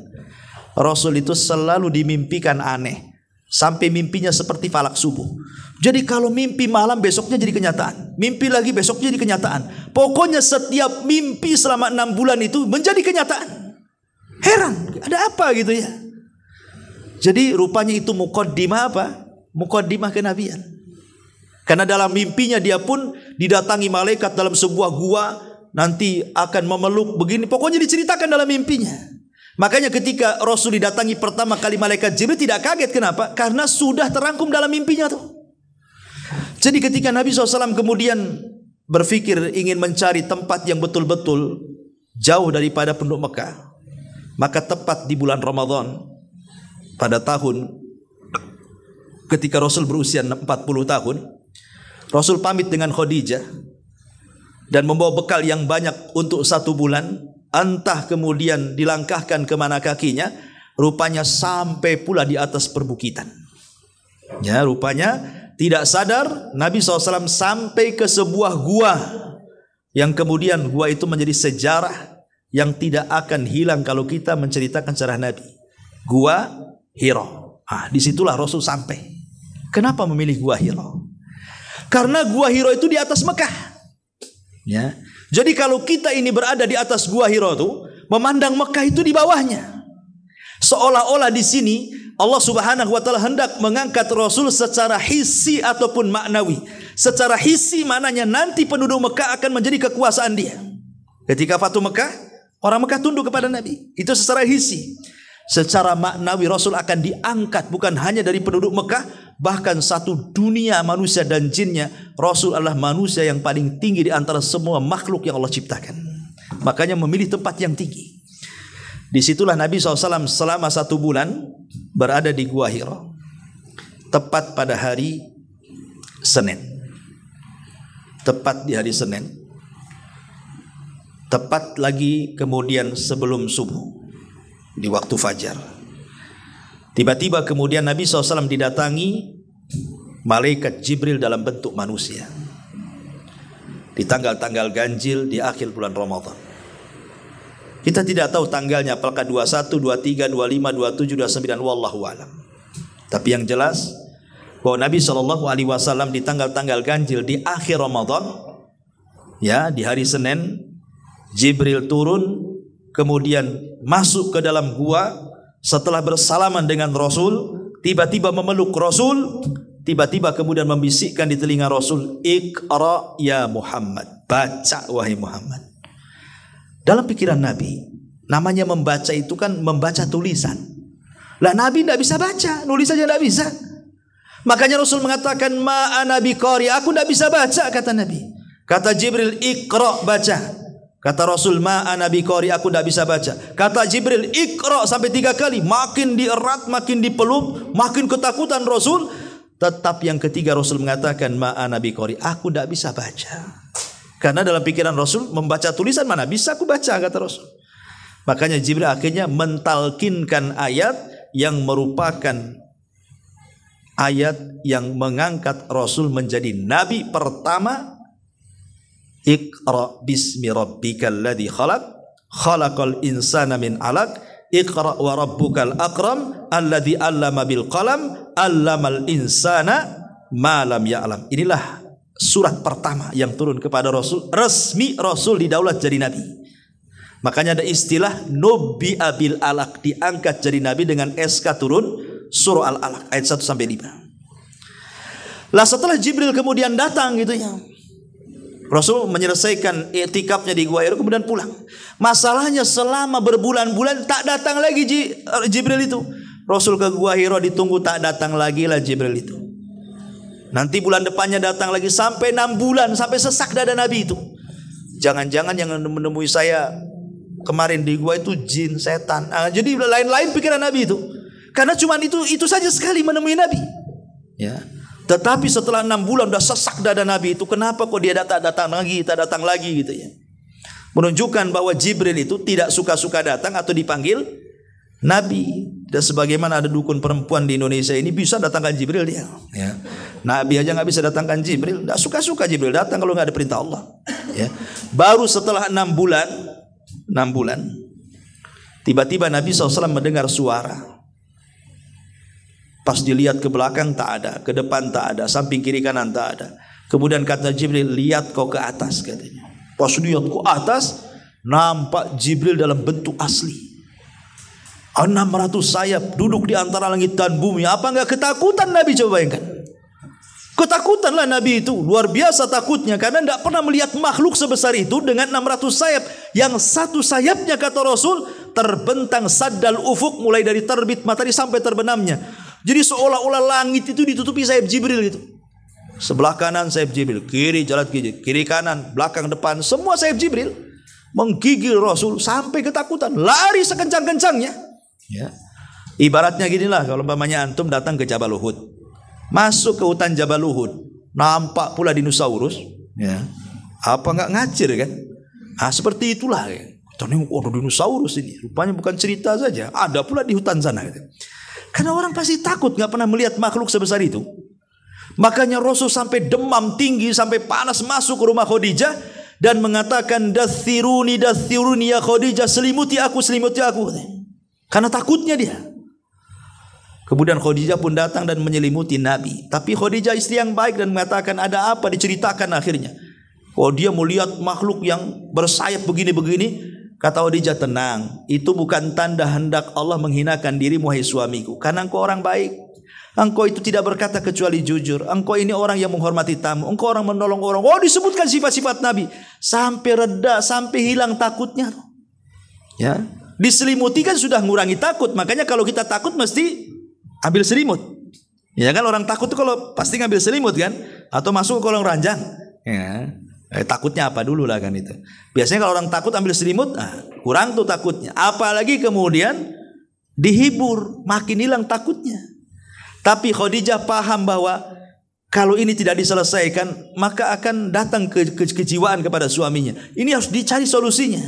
Rasul itu selalu dimimpikan aneh. Sampai mimpinya seperti falak subuh. Jadi kalau mimpi malam, besoknya jadi kenyataan. Mimpi lagi, besoknya jadi kenyataan. Pokoknya setiap mimpi selama 6 bulan itu menjadi kenyataan. Heran, ada apa gitu ya. Jadi rupanya itu muqaddimah apa? Muqaddimah kenabian. Karena dalam mimpinya dia pun didatangi malaikat dalam sebuah gua, nanti akan memeluk begini. Pokoknya diceritakan dalam mimpinya. Makanya ketika Rasul didatangi pertama kali malaikat Jibril tidak kaget. Kenapa? Karena sudah terangkum dalam mimpinya tuh. Jadi ketika Nabi SAW kemudian berpikir ingin mencari tempat yang betul-betul jauh daripada penduduk Mekah, maka tepat di bulan Ramadan pada tahun ketika Rasul berusia 40 tahun, Rasul pamit dengan Khadijah dan membawa bekal yang banyak untuk 1 bulan. Entah kemudian dilangkahkan kemana kakinya, rupanya sampai pula di atas perbukitan. Ya, rupanya tidak sadar Nabi SAW sampai ke sebuah gua, yang kemudian gua itu menjadi sejarah yang tidak akan hilang kalau kita menceritakan sejarah Nabi. Gua Hiro. Disitulah Rasul sampai. Kenapa memilih gua Hiro? Karena gua Hiro itu di atas Mekah. Ya. Jadi kalau kita ini berada di atas gua Hiro itu, memandang Mekah itu di bawahnya. Seolah-olah di sini Allah Subhanahu wa taala hendak mengangkat Rasul secara hissi ataupun maknawi. Secara hissi maknanya nanti penduduk Mekah akan menjadi kekuasaan dia. Ketika Fatu Mekah, orang Mekah tunduk kepada Nabi. Itu secara hissi. Secara maknawi Rasul akan diangkat bukan hanya dari penduduk Mekah, bahkan satu dunia manusia dan jinnya. Rasul adalah manusia yang paling tinggi di antara semua makhluk yang Allah ciptakan. Makanya memilih tempat yang tinggi. Disitulah Nabi SAW selama 1 bulan berada di Gua Hiro. Tepat pada hari Senin. Tepat di hari Senin. Tepat lagi kemudian sebelum subuh, di waktu fajar. Tiba-tiba kemudian Nabi SAW didatangi malaikat Jibril dalam bentuk manusia. Di tanggal-tanggal ganjil di akhir bulan Ramadan. Kita tidak tahu tanggalnya apakah 21, 23, 25, 27, 29, wallahu alam. Tapi yang jelas bahwa Nabi SAW di tanggal-tanggal ganjil di akhir Ramadan, ya, di hari Senin, Jibril turun kemudian masuk ke dalam gua. Setelah bersalaman dengan Rasul, tiba-tiba memeluk Rasul, tiba-tiba kemudian membisikkan di telinga Rasul, "Iqra ya Muhammad." Baca wahai Muhammad. Dalam pikiran Nabi, namanya membaca itu kan membaca tulisan. Lah Nabi tidak bisa baca, nulis saja tidak bisa. Makanya Rasul mengatakan, "Ma ana biqari," aku tidak bisa baca, kata Nabi. Kata Jibril, "Iqra," baca. Kata Rasul, "Ma ana biqari," aku tidak bisa baca. Kata Jibril, "Iqra," sampai 3 kali. Makin dierat, makin dipeluk, makin ketakutan Rasul. Tetap yang ketiga Rasul mengatakan, "Ma ana biqari," aku tidak bisa baca. Karena dalam pikiran Rasul, membaca tulisan mana bisa aku baca, kata Rasul. Makanya Jibril akhirnya mentalkinkan ayat yang merupakan ayat yang mengangkat Rasul menjadi nabi pertama. "Iqra bismi rabbikal ladzi khalaq, khalaqal insana min 'alaq, iqra wa rabbukal akram, alladzi 'allama bil qalam, 'allamal insana ma lam ya'lam." Inilah surat pertama yang turun kepada Rasul. Resmi Rasul didaulat jadi nabi. Makanya ada istilah Nubi Abil Alaq, diangkat jadi nabi dengan SK turun surah Al-Alaq ayat 1 sampai 5. Lah setelah Jibril kemudian datang gitu ya, Rasul menyelesaikan i'tikafnya di Gua Hiro kemudian pulang. Masalahnya selama berbulan-bulan tak datang lagi Jibril itu. Rasul ke Gua Hiro ditunggu tak datang lagi lah Jibril itu. Nanti bulan depannya datang lagi sampai 6 bulan, sampai sesak dada Nabi itu. Jangan-jangan yang menemui saya kemarin di gua itu jin, setan. Jadi lain-lain pikiran Nabi itu. Karena cuma itu saja sekali menemui Nabi. Ya. Tetapi setelah 6 bulan udah sesak dada Nabi itu, kenapa kok dia datang lagi gitu ya. Menunjukkan bahwa Jibril itu tidak suka-suka datang atau dipanggil Nabi. Dan sebagaimana ada dukun perempuan di Indonesia ini bisa datangkan Jibril dia. Ya. Nabi aja nggak bisa datangkan Jibril. Nggak suka-suka Jibril datang kalau nggak ada perintah Allah. Ya. Baru setelah 6 bulan, tiba-tiba Nabi SAW mendengar suara. Pas dilihat ke belakang tak ada, ke depan tak ada, samping kiri kanan tak ada. Kemudian kata Jibril, lihat kau ke atas katanya. Pas lihat ke atas, nampak Jibril dalam bentuk asli. 600 sayap duduk di antara langit dan bumi. Apa enggak ketakutan Nabi? Coba bayangkan. Ketakutanlah Nabi itu, luar biasa takutnya karena tidak pernah melihat makhluk sebesar itu dengan 600 sayap. Yang satu sayapnya kata Rasul terbentang saddal ufuk, mulai dari terbit matahari sampai terbenamnya. Jadi seolah-olah langit itu ditutupi sayap Jibril itu. Sebelah kanan sayap Jibril, kiri jalan kiri kanan, belakang depan, semua sayap Jibril menggigil Rasul sampai ketakutan, lari sekencang-kencangnya. Ya. Ibaratnya ginilah, kalau umpamanya antum datang ke Jabal Uhud, masuk ke hutan Jabal Uhud, nampak pula dinosaurus, ya. Apa nggak ngacir kan? Seperti itulah. Ternyata ada dinosaurus ini, rupanya bukan cerita saja, ada pula di hutan sana. Gitu. Karena orang pasti takut, nggak pernah melihat makhluk sebesar itu. Makanya Rasul sampai demam tinggi, sampai panas masuk ke rumah Khadijah dan mengatakan, dathiruni ya Khadijah, selimuti aku. Karena takutnya dia. Kemudian Khadijah pun datang dan menyelimuti Nabi. Tapi Khadijah istri yang baik dan mengatakan, ada apa? Diceritakan akhirnya. Kalau dia melihat makhluk yang bersayap begini-begini, kata Khadijah, tenang, itu bukan tanda hendak Allah menghinakan dirimu, hai suamiku. Karena engkau orang baik. Engkau itu tidak berkata kecuali jujur. Engkau ini orang yang menghormati tamu. Engkau orang menolong orang. Oh, disebutkan sifat-sifat Nabi. Sampai reda, sampai hilang takutnya. Ya, diselimuti kan sudah ngurangi takut. Makanya kalau kita takut mesti ambil selimut. Ya kan, orang takut itu kalau pasti ngambil selimut kan, atau masuk ke kolong ranjang. Ya. Takutnya apa dulu lah kan itu. Biasanya kalau orang takut ambil selimut, kurang tuh takutnya. Apalagi kemudian dihibur, makin hilang takutnya. Tapi Khadijah paham bahwa kalau ini tidak diselesaikan, maka akan datang kejiwaan kepada suaminya. Ini harus dicari solusinya.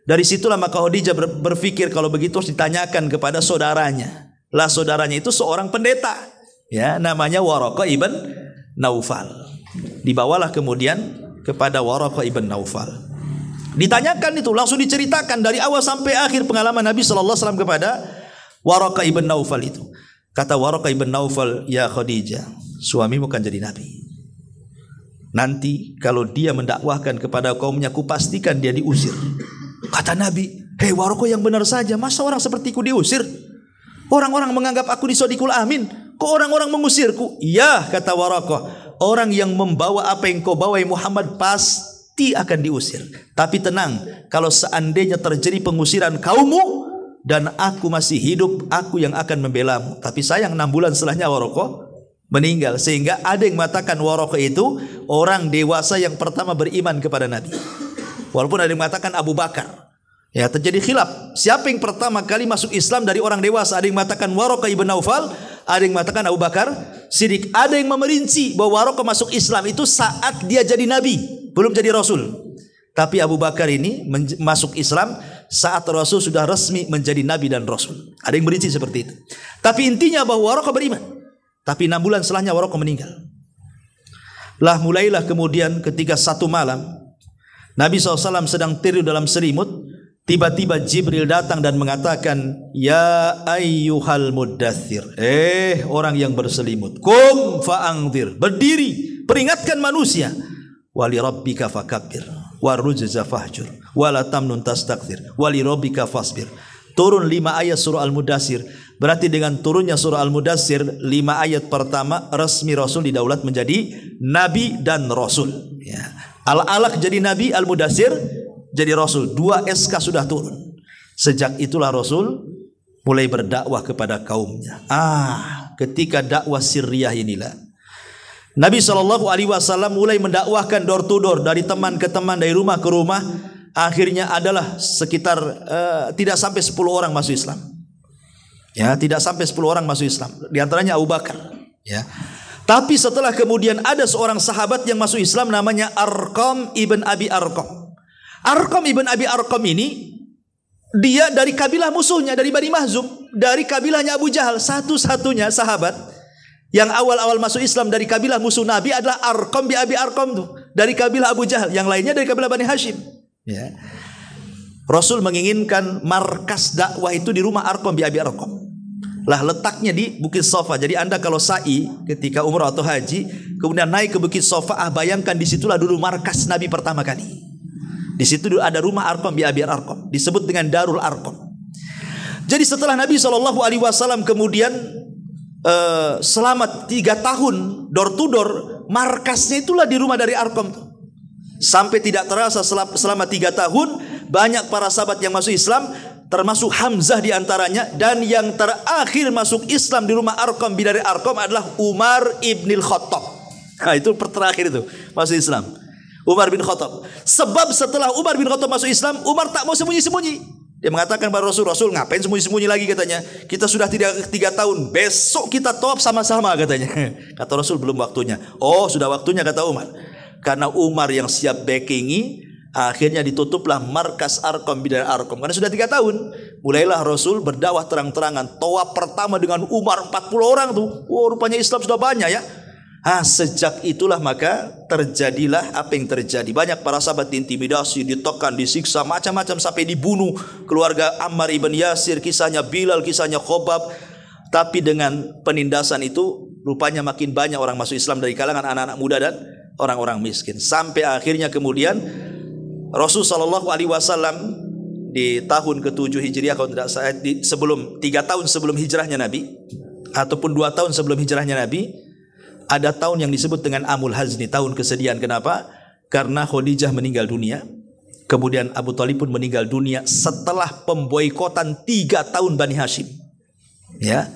Dari situlah maka Khadijah berpikir kalau begitu harus ditanyakan kepada saudaranya. Lah saudaranya itu seorang pendeta, ya, namanya Waraqah ibn Naufal. Dibawalah kemudian kepada Waraqah ibn Naufal. Ditanyakan itu, langsung diceritakan dari awal sampai akhir pengalaman Nabi SAW kepada Waraqah ibn Naufal itu. Kata Waraqah ibn Naufal, ya Khadijah, suamimu kan jadi Nabi. Nanti kalau dia mendakwahkan kepada kaumnya, ku pastikan dia diusir. Kata Nabi, hei Waraqah, yang benar saja, masa orang sepertiku diusir? Orang-orang menganggap aku disodikul amin, kok orang-orang mengusirku? Iya, kata Waraqah, orang yang membawa apa yang kau bawa Muhammad pasti akan diusir. Tapi tenang, kalau seandainya terjadi pengusiran kaummu dan aku masih hidup, aku yang akan membelamu. Tapi sayang 6 bulan setelahnya Waraqah meninggal. Sehingga ada yang mengatakan Waraqah itu orang dewasa yang pertama beriman kepada Nabi. Walaupun ada yang mengatakan Abu Bakar. Ya, terjadi khilaf. Siapa yang pertama kali masuk Islam dari orang dewasa? Ada yang mengatakan Waraqah ibn Naufal, ada yang mengatakan Abu Bakar Siddiq. Ada yang memerinci bahwa Waraqah masuk Islam itu saat dia jadi Nabi, belum jadi Rasul. Tapi Abu Bakar ini masuk Islam saat Rasul sudah resmi menjadi Nabi dan Rasul. Ada yang merinci seperti itu. Tapi intinya bahwa Waraqah beriman. Tapi 6 bulan setelahnya Waraqah meninggal. Lah mulailah kemudian ketika satu malam Nabi SAW sedang tidur dalam selimut, tiba-tiba Jibril datang dan mengatakan, ya ayyuhal muddathir, orang yang berselimut, kum fa'angdir, berdiri, peringatkan manusia, wali rabbika fakabbir, warujza fahjur, wala tamnun tastakthir, wali rabbika fasbir. Turun 5 ayat surah Al-Mudathir. Berarti dengan turunnya surah Al-Mudathir 5 ayat pertama, resmi Rasul didaulat menjadi Nabi dan Rasul, ya. Al-Alaq jadi Nabi, Al-Mudathir jadi Rasul. 2 SK sudah turun. Sejak itulah Rasul mulai berdakwah kepada kaumnya. Ketika dakwah sirriyah inilah Nabi SAW mulai mendakwahkan door to door, dari teman ke teman, dari rumah ke rumah, akhirnya adalah sekitar tidak sampai 10 orang masuk Islam. Ya, tidak sampai 10 orang masuk Islam. Di antaranya Abu Bakar. Ya. Tapi setelah kemudian ada seorang sahabat yang masuk Islam namanya Arqam ibn Abi Arqam. Arqam ibn Abi Arqam ini dia dari kabilah musuhnya, dari Bani Mahzum, dari kabilahnya Abu Jahal. Satu-satunya sahabat yang awal-awal masuk Islam dari kabilah musuh Nabi adalah Arqam bin Abi Arqam tuh, dari kabilah Abu Jahal. Yang lainnya dari kabilah Bani Hashim. Ya. Rasul menginginkan markas dakwah itu di rumah Arqam bin Abi Arqam. Lah letaknya di Bukit Safa. Jadi Anda kalau sa'i ketika umrah atau haji, kemudian naik ke Bukit Safa, bayangkan disitulah dulu markas Nabi pertama kali. Di situ ada rumah Arqam bin Abi Arqam, disebut dengan Darul Arqam. Jadi setelah Nabi SAW kemudian selama 3 tahun door to door, markasnya itulah di rumah dari Arqam. Sampai tidak terasa selama 3 tahun banyak para sahabat yang masuk Islam, termasuk Hamzah di antaranya, dan yang terakhir masuk Islam di rumah Arqam bin dari Arqam adalah Umar ibnil Khattab. Nah, itu terakhir itu masuk Islam, Umar bin Khattab. Sebab setelah Umar bin Khattab masuk Islam, Umar tak mau sembunyi-sembunyi. Dia mengatakan pada Rasul, ngapain sembunyi-sembunyi lagi katanya? Kita sudah 3 tahun, besok kita tawaf sama-sama katanya. Kata Rasul, belum waktunya. Oh, sudah waktunya kata Umar. Karena Umar yang siap backingi, akhirnya ditutuplah markas Arqam bin Arqam. Karena sudah 3 tahun, mulailah Rasul berdakwah terang-terangan. Tawaf pertama dengan Umar 40 orang tuh. Oh, rupanya Islam sudah banyak ya. Sejak itulah maka terjadilah apa yang terjadi. Banyak para sahabat diintimidasi, ditekan, disiksa, macam-macam sampai dibunuh. Keluarga Ammar ibn Yasir, kisahnya Bilal, kisahnya Khobab. Tapi dengan penindasan itu, rupanya makin banyak orang masuk Islam dari kalangan anak-anak muda dan orang-orang miskin. Sampai akhirnya kemudian Rasul SAW di tahun ke-7 Hijriah, kalau tidak salah, sebelum 3 tahun sebelum hijrahnya Nabi, ataupun 2 tahun sebelum hijrahnya Nabi, ada tahun yang disebut dengan Amul Hazni, tahun kesedihan. Kenapa? Karena Khadijah meninggal dunia, kemudian Abu Thalib pun meninggal dunia setelah pemboikotan 3 tahun Bani Hashim. Ya,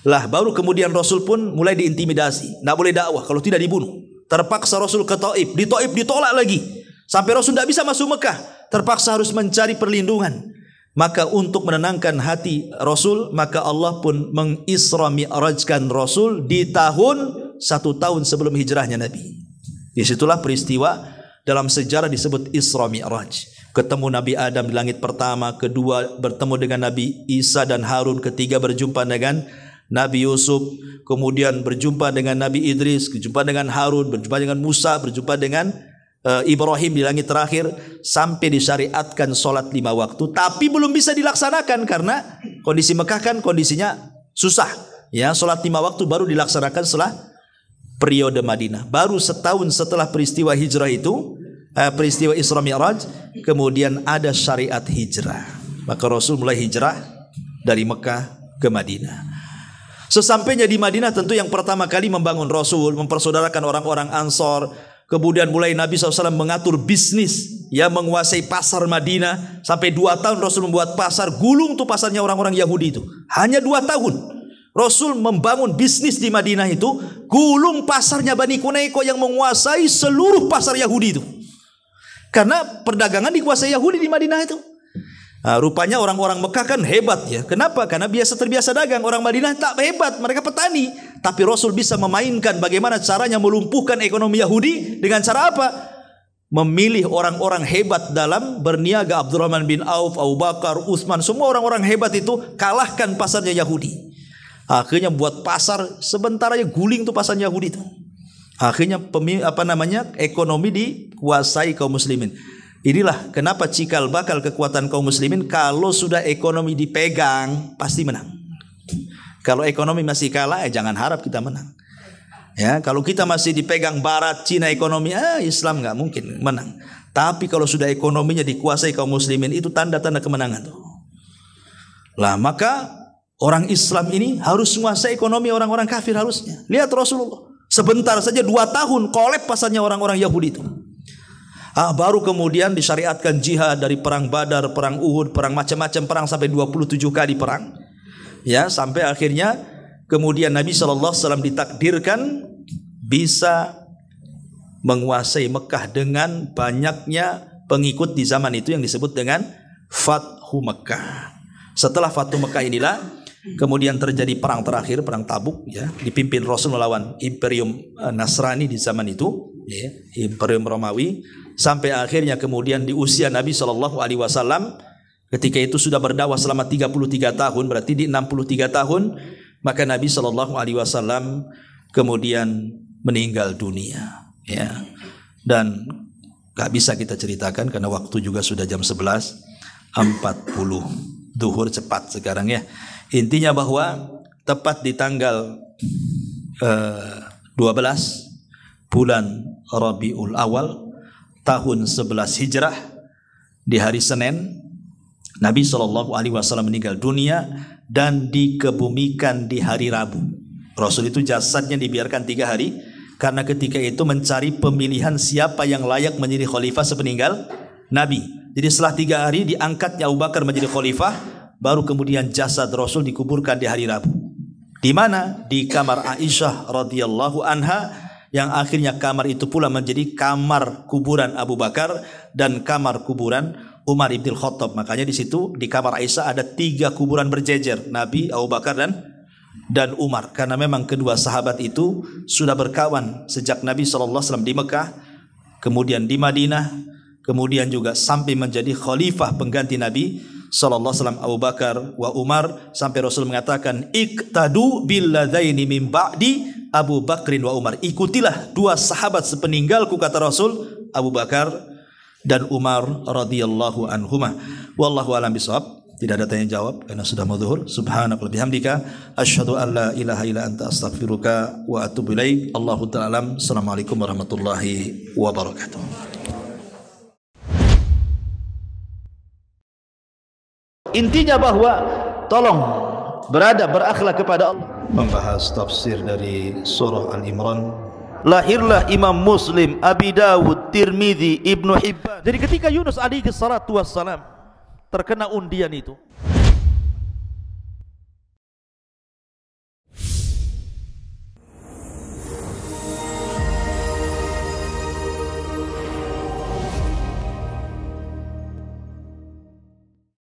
lah baru kemudian Rasul pun mulai diintimidasi, tidak boleh dakwah kalau tidak dibunuh. Terpaksa Rasul ke Taif, di Taif ditolak lagi. Sampai Rasul tidak bisa masuk Mekah, terpaksa harus mencari perlindungan. Maka untuk menenangkan hati Rasul, maka Allah pun mengisra mi'rajkan Rasul di tahun 1 tahun sebelum hijrahnya Nabi. Disitulah peristiwa dalam sejarah disebut Isra Mi'raj. Ketemu Nabi Adam di langit pertama, kedua bertemu dengan Nabi Isa dan Harun, ketiga berjumpa dengan Nabi Yusuf, kemudian berjumpa dengan Nabi Idris, berjumpa dengan Harun, berjumpa dengan Musa, berjumpa dengan Ibrahim di langit terakhir, sampai disyariatkan solat 5 waktu, tapi belum bisa dilaksanakan karena kondisi Mekah kan kondisinya susah. Ya, solat 5 waktu baru dilaksanakan setelah periode Madinah. Baru setahun setelah peristiwa hijrah itu, peristiwa Isra Mi'raj, kemudian ada syariat hijrah. Maka Rasul mulai hijrah dari Mekah ke Madinah. Sesampainya di Madinah, tentu yang pertama kali membangun Rasul, mempersaudarakan orang-orang Ansor. Kemudian mulai Nabi SAW mengatur bisnis, ya, menguasai pasar Madinah. Sampai 2 tahun Rasul membuat pasar, gulung tuh pasarnya orang-orang Yahudi itu. Hanya 2 tahun Rasul membangun bisnis di Madinah itu, gulung pasarnya Bani Quraisy yang menguasai seluruh pasar Yahudi itu. Karena perdagangan dikuasai Yahudi di Madinah itu. Nah, rupanya orang-orang Mekah kan hebat ya. Kenapa? Karena terbiasa dagang. Orang Madinah tak hebat, mereka petani. Tapi Rasul bisa memainkan bagaimana caranya melumpuhkan ekonomi Yahudi. Dengan cara apa? Memilih orang-orang hebat dalam berniaga. Abdurrahman bin Auf, Abu Bakar, Utsman, semua orang-orang hebat itu kalahkan pasarnya Yahudi. Akhirnya buat pasar, sebentar aja guling tuh pasar Yahudi itu. Akhirnya ekonomi dikuasai kaum muslimin. Inilah kenapa cikal bakal kekuatan kaum muslimin, kalau sudah ekonomi dipegang pasti menang. Kalau ekonomi masih kalah, jangan harap kita menang. Ya, kalau kita masih dipegang Barat, Cina ekonomi, Islam nggak mungkin menang. Tapi kalau sudah ekonominya dikuasai kaum muslimin, itu tanda-tanda kemenangan tuh. Lah maka orang Islam ini harus menguasai ekonomi orang-orang kafir harusnya. Lihat Rasulullah, sebentar saja 2 tahun kolep pasarnya orang-orang Yahudi itu. Baru kemudian disyariatkan jihad, dari perang Badar, perang Uhud, perang macam-macam perang sampai 27 kali perang. Ya, sampai akhirnya kemudian Nabi SAW ditakdirkan bisa menguasai Mekah dengan banyaknya pengikut di zaman itu yang disebut dengan Fathu Mekah. Setelah Fathu Mekah inilah kemudian terjadi perang terakhir, perang Tabuk, ya, dipimpin Rasul melawan Imperium Nasrani di zaman itu, ya, Imperium Romawi, sampai akhirnya kemudian di usia Nabi SAW, ketika itu sudah berdakwah selama 33 tahun, berarti di 63 tahun, maka Nabi SAW kemudian meninggal dunia, ya. Dan gak bisa kita ceritakan karena waktu juga sudah jam 11.40 duhur cepat sekarang, ya. Intinya bahwa tepat di tanggal 12 bulan Rabiul Awal tahun 11 Hijrah, di hari Senin, Nabi SAW meninggal dunia dan dikebumikan di hari Rabu. Rasul itu jasadnya dibiarkan 3 hari karena ketika itu mencari pemilihan siapa yang layak menjadi khalifah sepeninggal Nabi. Jadi setelah 3 hari diangkatnya Abu Bakar menjadi khalifah, baru kemudian jasad Rasul dikuburkan di hari Rabu. Di mana? Di kamar Aisyah radhiyallahu anha, yang akhirnya kamar itu pula menjadi kamar kuburan Abu Bakar dan kamar kuburan Umar ibn Khattab. Makanya di situ di kamar Aisyah ada 3 kuburan berjejer, Nabi, Abu Bakar dan Umar, karena memang kedua sahabat itu sudah berkawan sejak Nabi SAW di Mekah, kemudian di Madinah, kemudian juga sampai menjadi khalifah pengganti Nabi SAW, Abu Bakar wa Umar, sampai Rasul mengatakan iqtadu billadzaini min ba'di Abu Bakrin wa Umar, ikutilah 2 sahabat sepeninggalku, kata Rasul, Abu Bakar dan Umar radhiyallahu anhuma. Wallahu a'lam bishawab. Tidak ada tanya jawab karena sudah mau zuhur. Subhanaka bihamdika asyhadu an la ilaha illa anta astaghfiruka wa atubu ilaik. Allahu ta'ala. Assalamualaikum warahmatullahi wabarakatuh. Intinya bahwa tolong berakhlak kepada Allah. Membahas tafsir dari surah Al-Imran. Lahirlah Imam Muslim, Abi Dawud, Tirmidzi, Ibnu Hibban. Jadi ketika Yunus alaihi salatu wassalam terkena undian itu,